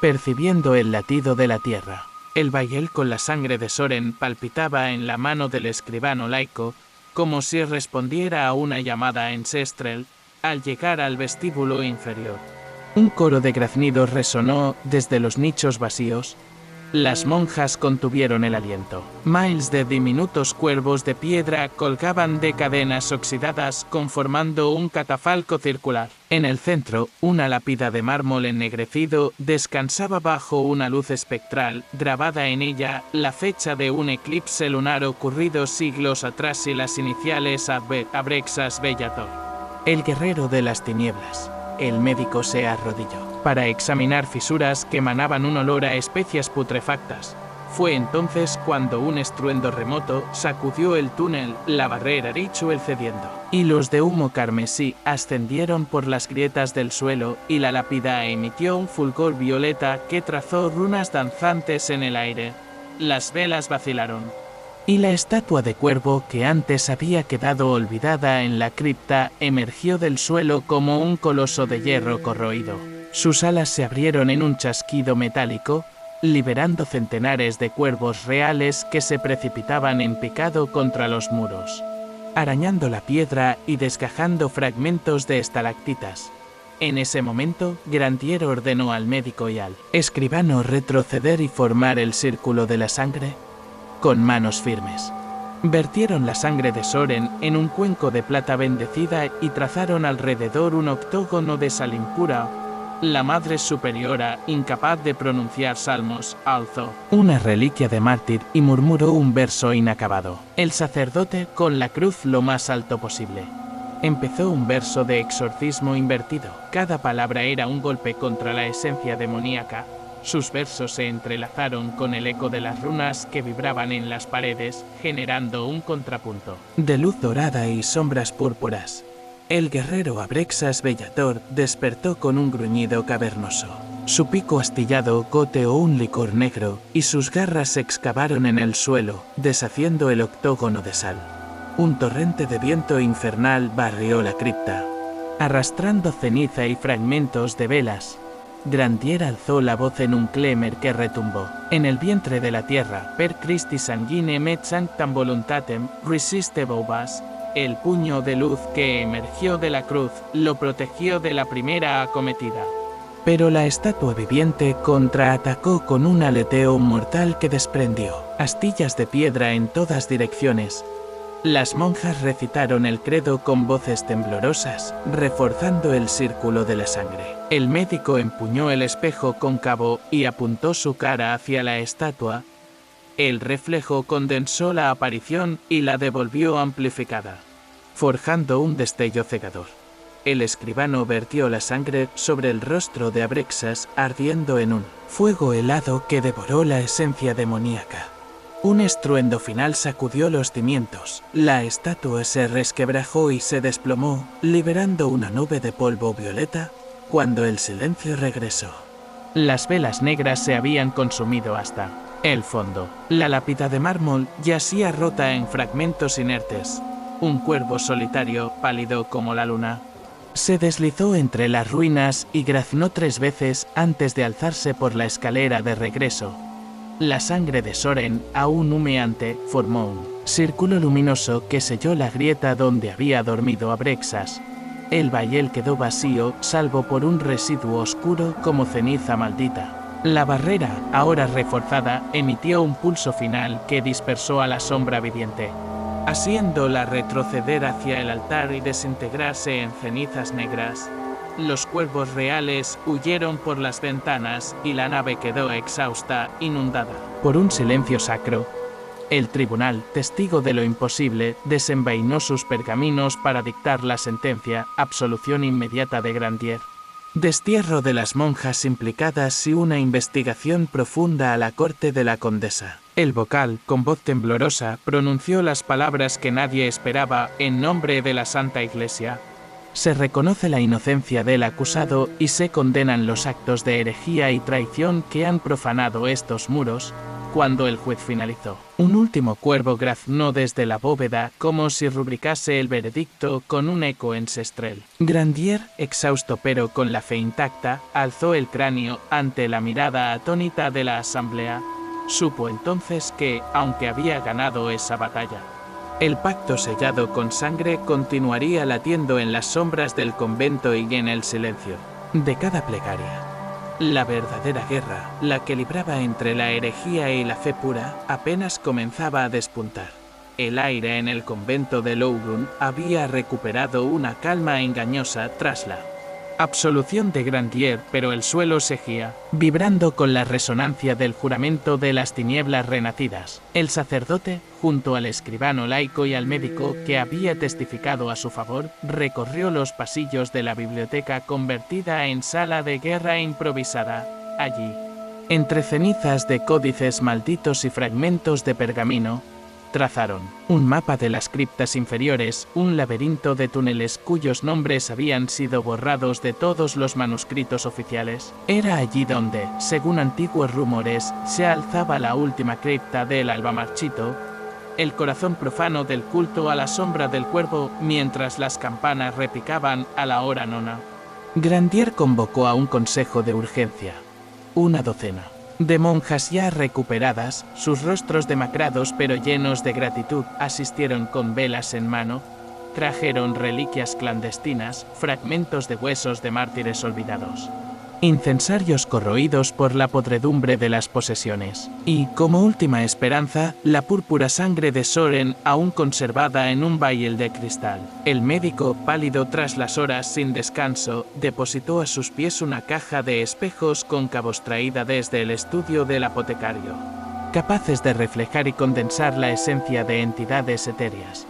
percibiendo el latido de la tierra. El bayel con la sangre de Soren palpitaba en la mano del escribano laico, como si respondiera a una llamada ancestral. Al llegar al vestíbulo inferior, un coro de graznidos resonó desde los nichos vacíos. Las monjas contuvieron el aliento. Miles de diminutos cuervos de piedra colgaban de cadenas oxidadas, conformando un catafalco circular. En el centro, una lápida de mármol ennegrecido descansaba bajo una luz espectral, grabada en ella la fecha de un eclipse lunar ocurrido siglos atrás y las iniciales Abrexas Bellator. El guerrero de las tinieblas. El médico se arrodilló para examinar fisuras que emanaban un olor a especias putrefactas. Fue entonces cuando un estruendo remoto sacudió el túnel, la barrera Richuel cediendo. Hilos de humo carmesí ascendieron por las grietas del suelo, y la lápida emitió un fulgor violeta que trazó runas danzantes en el aire. Las velas vacilaron, y la estatua de cuervo que antes había quedado olvidada en la cripta emergió del suelo como un coloso de hierro corroído. Sus alas se abrieron en un chasquido metálico, liberando centenares de cuervos reales que se precipitaban en picado contra los muros, arañando la piedra y desgajando fragmentos de estalactitas. En ese momento, Grandier ordenó al médico y al escribano retroceder y formar el círculo de la sangre con manos firmes. Vertieron la sangre de Soren en un cuenco de plata bendecida y trazaron alrededor un octógono de sal impura. La Madre Superiora, incapaz de pronunciar salmos, alzó una reliquia de mártir y murmuró un verso inacabado. El sacerdote, con la cruz lo más alto posible, empezó un verso de exorcismo invertido. Cada palabra era un golpe contra la esencia demoníaca. Sus versos se entrelazaron con el eco de las runas que vibraban en las paredes, generando un contrapunto de luz dorada y sombras púrpuras. El guerrero Abrexas Bellator despertó con un gruñido cavernoso. Su pico astillado goteó un licor negro, y sus garras se excavaron en el suelo, deshaciendo el octógono de sal. Un torrente de viento infernal barrió la cripta. arrastrando ceniza y fragmentos de velas. Grandier alzó la voz en un clamor que retumbó. En el vientre de la tierra, per Christi sanguinem et sanctam voluntatem, resiste vobas. El puño de luz que emergió de la cruz lo protegió de la primera acometida. Pero la estatua viviente contraatacó con un aleteo mortal que desprendió astillas de piedra en todas direcciones. Las monjas recitaron el credo con voces temblorosas, reforzando el círculo de la sangre. El médico empuñó el espejo cóncavo y apuntó su cara hacia la estatua. El reflejo condensó la aparición y la devolvió amplificada, forjando un destello cegador. El escribano vertió la sangre sobre el rostro de Abrexas, ardiendo en un fuego helado que devoró la esencia demoníaca. Un estruendo final sacudió los cimientos. La estatua se resquebrajó y se desplomó, liberando una nube de polvo violeta, cuando el silencio regresó. Las velas negras se habían consumido hasta el fondo. La lápida de mármol yacía rota en fragmentos inertes. Un cuervo solitario, pálido como la luna, se deslizó entre las ruinas y graznó 3 veces antes de alzarse por la escalera de regreso. La sangre de Soren, aún humeante, formó un círculo luminoso que selló la grieta donde había dormido Abrexas. El bayel quedó vacío, salvo por un residuo oscuro como ceniza maldita. La barrera, ahora reforzada, emitió un pulso final que dispersó a la sombra viviente, haciéndola retroceder hacia el altar y desintegrarse en cenizas negras. Los cuervos reales huyeron por las ventanas y la nave quedó exhausta, inundada por un silencio sacro. El tribunal, testigo de lo imposible, desenvainó sus pergaminos para dictar la sentencia: absolución inmediata de Grandier, destierro de las monjas implicadas y una investigación profunda a la corte de la condesa. El vocal, con voz temblorosa, pronunció las palabras que nadie esperaba en nombre de la Santa Iglesia. Se reconoce la inocencia del acusado y se condenan los actos de herejía y traición que han profanado estos muros. Cuando el juez finalizó, un último cuervo graznó desde la bóveda como si rubricase el veredicto con un eco ancestral. Grandier, exhausto pero con la fe intacta, alzó el cráneo ante la mirada atónita de la asamblea. Supo entonces que, aunque había ganado esa batalla, el pacto sellado con sangre continuaría latiendo en las sombras del convento y en el silencio de cada plegaria. La verdadera guerra, la que libraba entre la herejía y la fe pura, apenas comenzaba a despuntar. El aire en el convento de Loudun había recuperado una calma engañosa tras la absolución de Grandier, pero el suelo seguía vibrando con la resonancia del juramento de las tinieblas renacidas. El sacerdote, junto al escribano laico y al médico que había testificado a su favor, recorrió los pasillos de la biblioteca convertida en sala de guerra improvisada. Allí, entre cenizas de códices malditos y fragmentos de pergamino, trazaron un mapa de las criptas inferiores, un laberinto de túneles cuyos nombres habían sido borrados de todos los manuscritos oficiales. Era allí donde, según antiguos rumores, se alzaba la última cripta del Alba Marchito, el corazón profano del culto a la sombra del cuervo, mientras las campanas repicaban a la hora nona. Grandier convocó a un consejo de urgencia. 12 de monjas ya recuperadas, sus rostros demacrados pero llenos de gratitud, asistieron con velas en mano. Trajeron reliquias clandestinas, fragmentos de huesos de mártires olvidados, incensarios corroídos por la podredumbre de las posesiones, y, como última esperanza, la púrpura sangre de Soren aún conservada en un bayel de cristal. El médico, pálido tras las horas sin descanso, depositó a sus pies una caja de espejos cóncavos traída desde el estudio del apotecario, capaces de reflejar y condensar la esencia de entidades etéreas.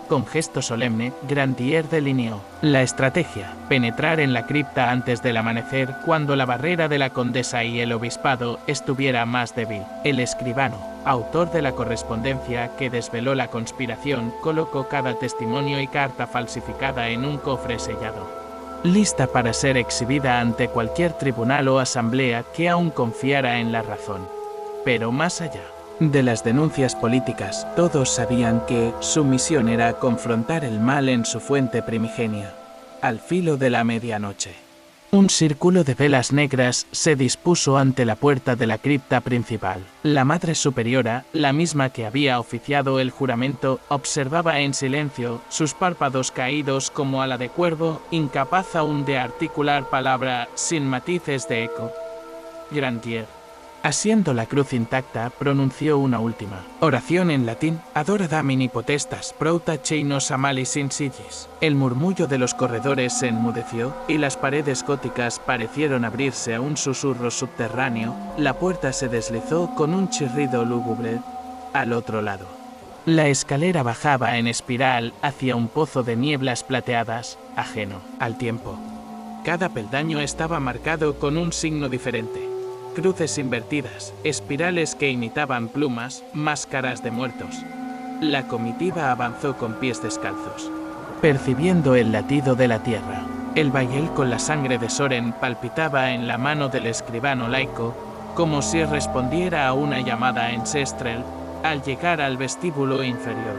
Con gesto solemne, Grandier delineó la estrategia: penetrar en la cripta antes del amanecer, cuando la barrera de la condesa y el obispado estuviera más débil. El escribano, autor de la correspondencia que desveló la conspiración, colocó cada testimonio y carta falsificada en un cofre sellado, lista para ser exhibida ante cualquier tribunal o asamblea que aún confiara en la razón. Pero más allá de las denuncias políticas, todos sabían que su misión era confrontar el mal en su fuente primigenia. al filo de la medianoche. Un círculo de velas negras se dispuso ante la puerta de la cripta principal. La Madre Superiora, la misma que había oficiado el juramento, observaba en silencio, sus párpados caídos como ala de cuervo, incapaz aún de articular palabra, sin matices de eco. Grandier, asiendo la cruz intacta, pronunció una última oración en latín: Adora Damini potestas, prouta cheinos amalis in sigis. El murmullo de los corredores se enmudeció, y las paredes góticas parecieron abrirse a un susurro subterráneo. La puerta se deslizó con un chirrido lúgubre al otro lado. La escalera bajaba en espiral hacia un pozo de nieblas plateadas, ajeno al tiempo. Cada peldaño estaba marcado con un signo diferente: cruces invertidas, espirales que imitaban plumas, máscaras de muertos. La comitiva avanzó con pies descalzos, percibiendo el latido de la tierra. El bayel con la sangre de Soren palpitaba en la mano del escribano laico, como si respondiera a una llamada ancestral al llegar al vestíbulo inferior.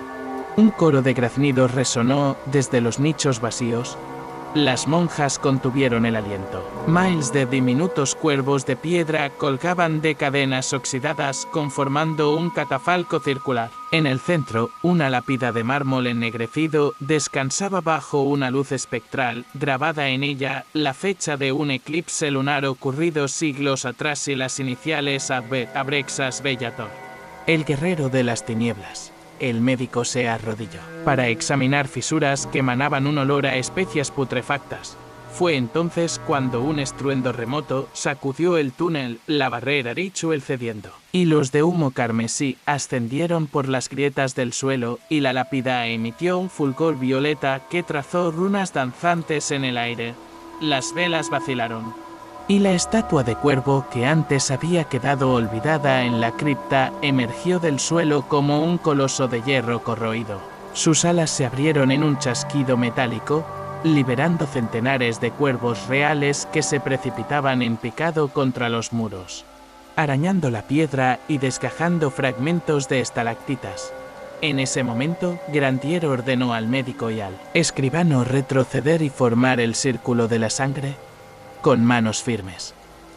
Un coro de graznidos resonó desde los nichos vacíos. Las monjas contuvieron el aliento. Miles de diminutos cuervos de piedra colgaban de cadenas oxidadas conformando un catafalco circular. En el centro, una lápida de mármol ennegrecido descansaba bajo una luz espectral, grabada en ella la fecha de un eclipse lunar ocurrido siglos atrás y las iniciales Abrexas Bellator. El guerrero de las tinieblas. El médico se arrodilló para examinar fisuras que emanaban un olor a especias putrefactas. Fue entonces cuando un estruendo remoto sacudió el túnel, la barrera Ritual cediendo. Hilos de humo carmesí ascendieron por las grietas del suelo y la lápida emitió un fulgor violeta que trazó runas danzantes en el aire. Las velas vacilaron. Y la estatua de cuervo que antes había quedado olvidada en la cripta emergió del suelo como un coloso de hierro corroído. Sus alas se abrieron en un chasquido metálico, liberando centenares de cuervos reales que se precipitaban en picado contra los muros, arañando la piedra y desgajando fragmentos de estalactitas. En ese momento, Grandier ordenó al médico y al escribano retroceder y formar el círculo de la sangre con manos firmes.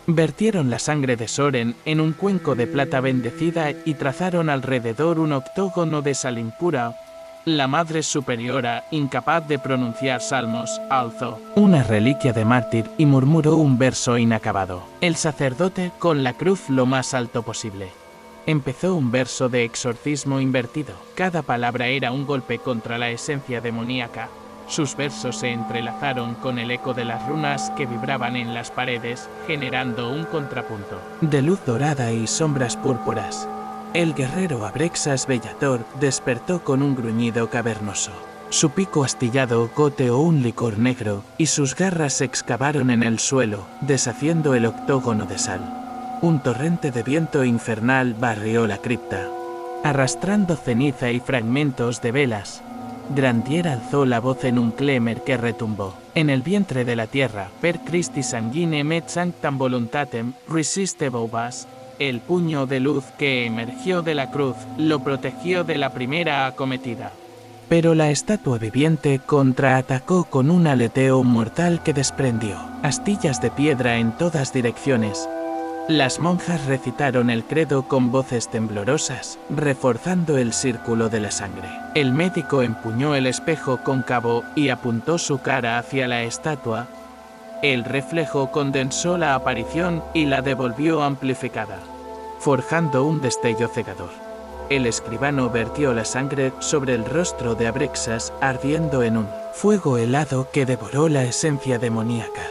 Vertieron la sangre de Soren en un cuenco de plata bendecida y trazaron alrededor un octógono de sal impura. La Madre Superiora, incapaz de pronunciar salmos, alzó una reliquia de mártir y murmuró un verso inacabado. El sacerdote, con la cruz lo más alto posible, empezó un verso de exorcismo invertido. Cada palabra era un golpe contra la esencia demoníaca. Sus versos se entrelazaron con el eco de las runas que vibraban en las paredes, generando un contrapunto de luz dorada y sombras púrpuras. El guerrero Abrexas Bellator despertó con un gruñido cavernoso. Su pico astillado goteó un licor negro, y sus garras se excavaron en el suelo, deshaciendo el octógono de sal. Un torrente de viento infernal barrió la cripta, arrastrando ceniza y fragmentos de velas. Grandier alzó la voz en un clemer que retumbó. En el vientre de la tierra, per Christi sanguine met sanctam voluntatem, resiste bobas. El puño de luz que emergió de la cruz lo protegió de la primera acometida. Pero la estatua viviente contraatacó con un aleteo mortal que desprendió astillas de piedra en todas direcciones. Las monjas recitaron el credo con voces temblorosas, reforzando el círculo de la sangre. El médico empuñó el espejo cóncavo y apuntó su cara hacia la estatua. El reflejo condensó la aparición y la devolvió amplificada, forjando un destello cegador. El escribano vertió la sangre sobre el rostro de Abrexas, ardiendo en un fuego helado que devoró la esencia demoníaca.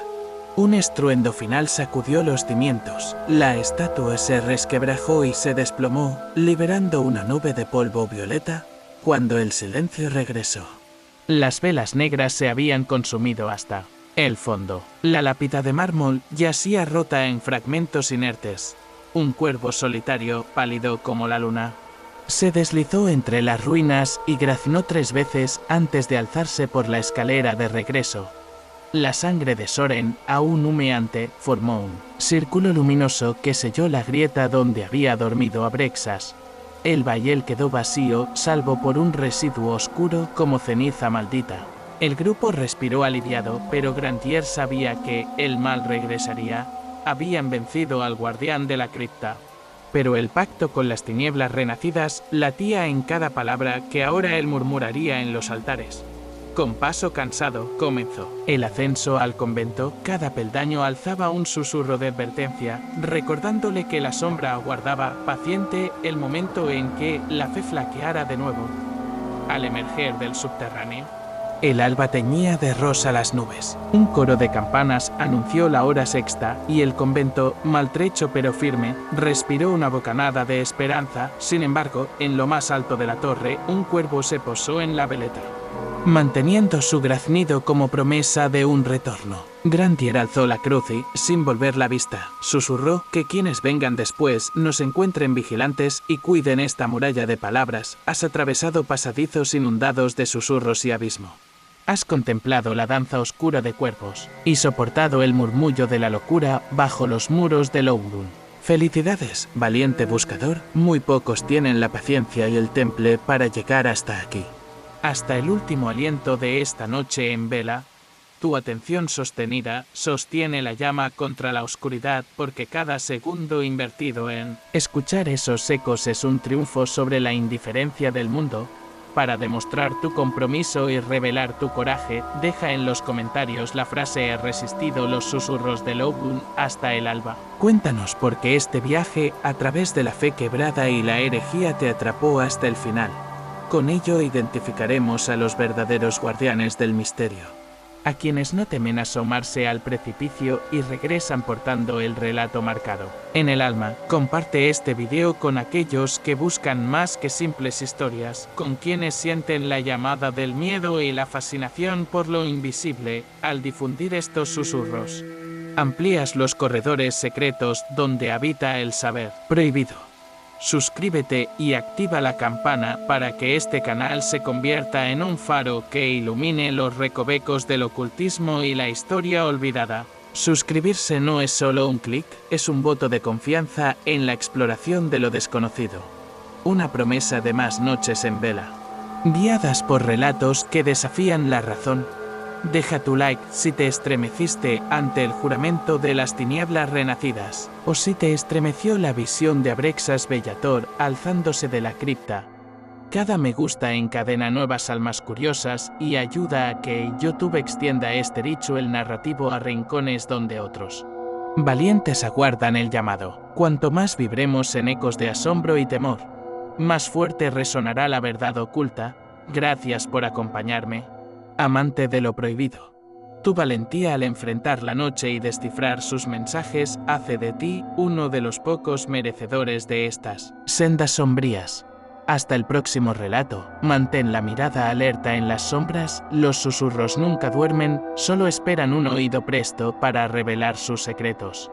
Un estruendo final sacudió los cimientos. La estatua se resquebrajó y se desplomó, liberando una nube de polvo violeta, cuando el silencio regresó. Las velas negras se habían consumido hasta el fondo. La lápida de mármol yacía rota en fragmentos inertes. Un cuervo solitario, pálido como la luna, se deslizó entre las ruinas y graznó 3 veces antes de alzarse por la escalera de regreso. La sangre de Soren, aún humeante, formó un círculo luminoso que selló la grieta donde había dormido Abrexas. El bayel quedó vacío, salvo por un residuo oscuro como ceniza maldita. El grupo respiró aliviado, pero Grandier sabía que el mal regresaría. Habían vencido al guardián de la cripta. Pero el pacto con las tinieblas renacidas latía en cada palabra que ahora él murmuraría en los altares. Con paso cansado, comenzó el ascenso al convento. Cada peldaño alzaba un susurro de advertencia, recordándole que la sombra aguardaba, paciente, el momento en que la fe flaqueara de nuevo. Al emerger del subterráneo, el alba teñía de rosa las nubes. Un coro de campanas anunció la hora sexta, y el convento, maltrecho pero firme, respiró una bocanada de esperanza. Sin embargo, en lo más alto de la torre, un cuervo se posó en la veleta, manteniendo su graznido como promesa de un retorno. Grandier alzó la cruz y, sin volver la vista, susurró que quienes vengan después nos encuentren vigilantes y cuiden esta muralla de palabras. Has atravesado pasadizos inundados de susurros y abismo. Has contemplado la danza oscura de cuervos y soportado el murmullo de la locura bajo los muros de Loudun. Felicidades, valiente buscador. Muy pocos tienen la paciencia y el temple para llegar hasta aquí. Hasta el último aliento de esta noche en vela, tu atención sostenida sostiene la llama contra la oscuridad, porque cada segundo invertido en escuchar esos ecos es un triunfo sobre la indiferencia del mundo. Para demostrar tu compromiso y revelar tu coraje, deja en los comentarios la frase "he resistido los susurros de Loudun hasta el alba". Cuéntanos por qué este viaje a través de la fe quebrada y la herejía te atrapó hasta el final. Con ello identificaremos a los verdaderos guardianes del misterio, a quienes no temen asomarse al precipicio y regresan portando el relato marcado en el alma. Comparte este video con aquellos que buscan más que simples historias, con quienes sienten la llamada del miedo y la fascinación por lo invisible. Al difundir estos susurros, amplías los corredores secretos donde habita el saber prohibido. Suscríbete y activa la campana para que este canal se convierta en un faro que ilumine los recovecos del ocultismo y la historia olvidada. Suscribirse no es solo un clic, es un voto de confianza en la exploración de lo desconocido. Una promesa de más noches en vela, guiadas por relatos que desafían la razón. Deja tu like si te estremeciste ante el juramento de las tinieblas renacidas, o si te estremeció la visión de Abrexas Bellator alzándose de la cripta. Cada me gusta encadena nuevas almas curiosas y ayuda a que YouTube extienda este ritual narrativo a rincones donde otros valientes aguardan el llamado. Cuanto más vibremos en ecos de asombro y temor, más fuerte resonará la verdad oculta. Gracias por acompañarme, amante de lo prohibido. Tu valentía al enfrentar la noche y descifrar sus mensajes hace de ti uno de los pocos merecedores de estas sendas sombrías. Hasta el próximo relato, mantén la mirada alerta en las sombras. Los susurros nunca duermen, solo esperan un oído presto para revelar sus secretos.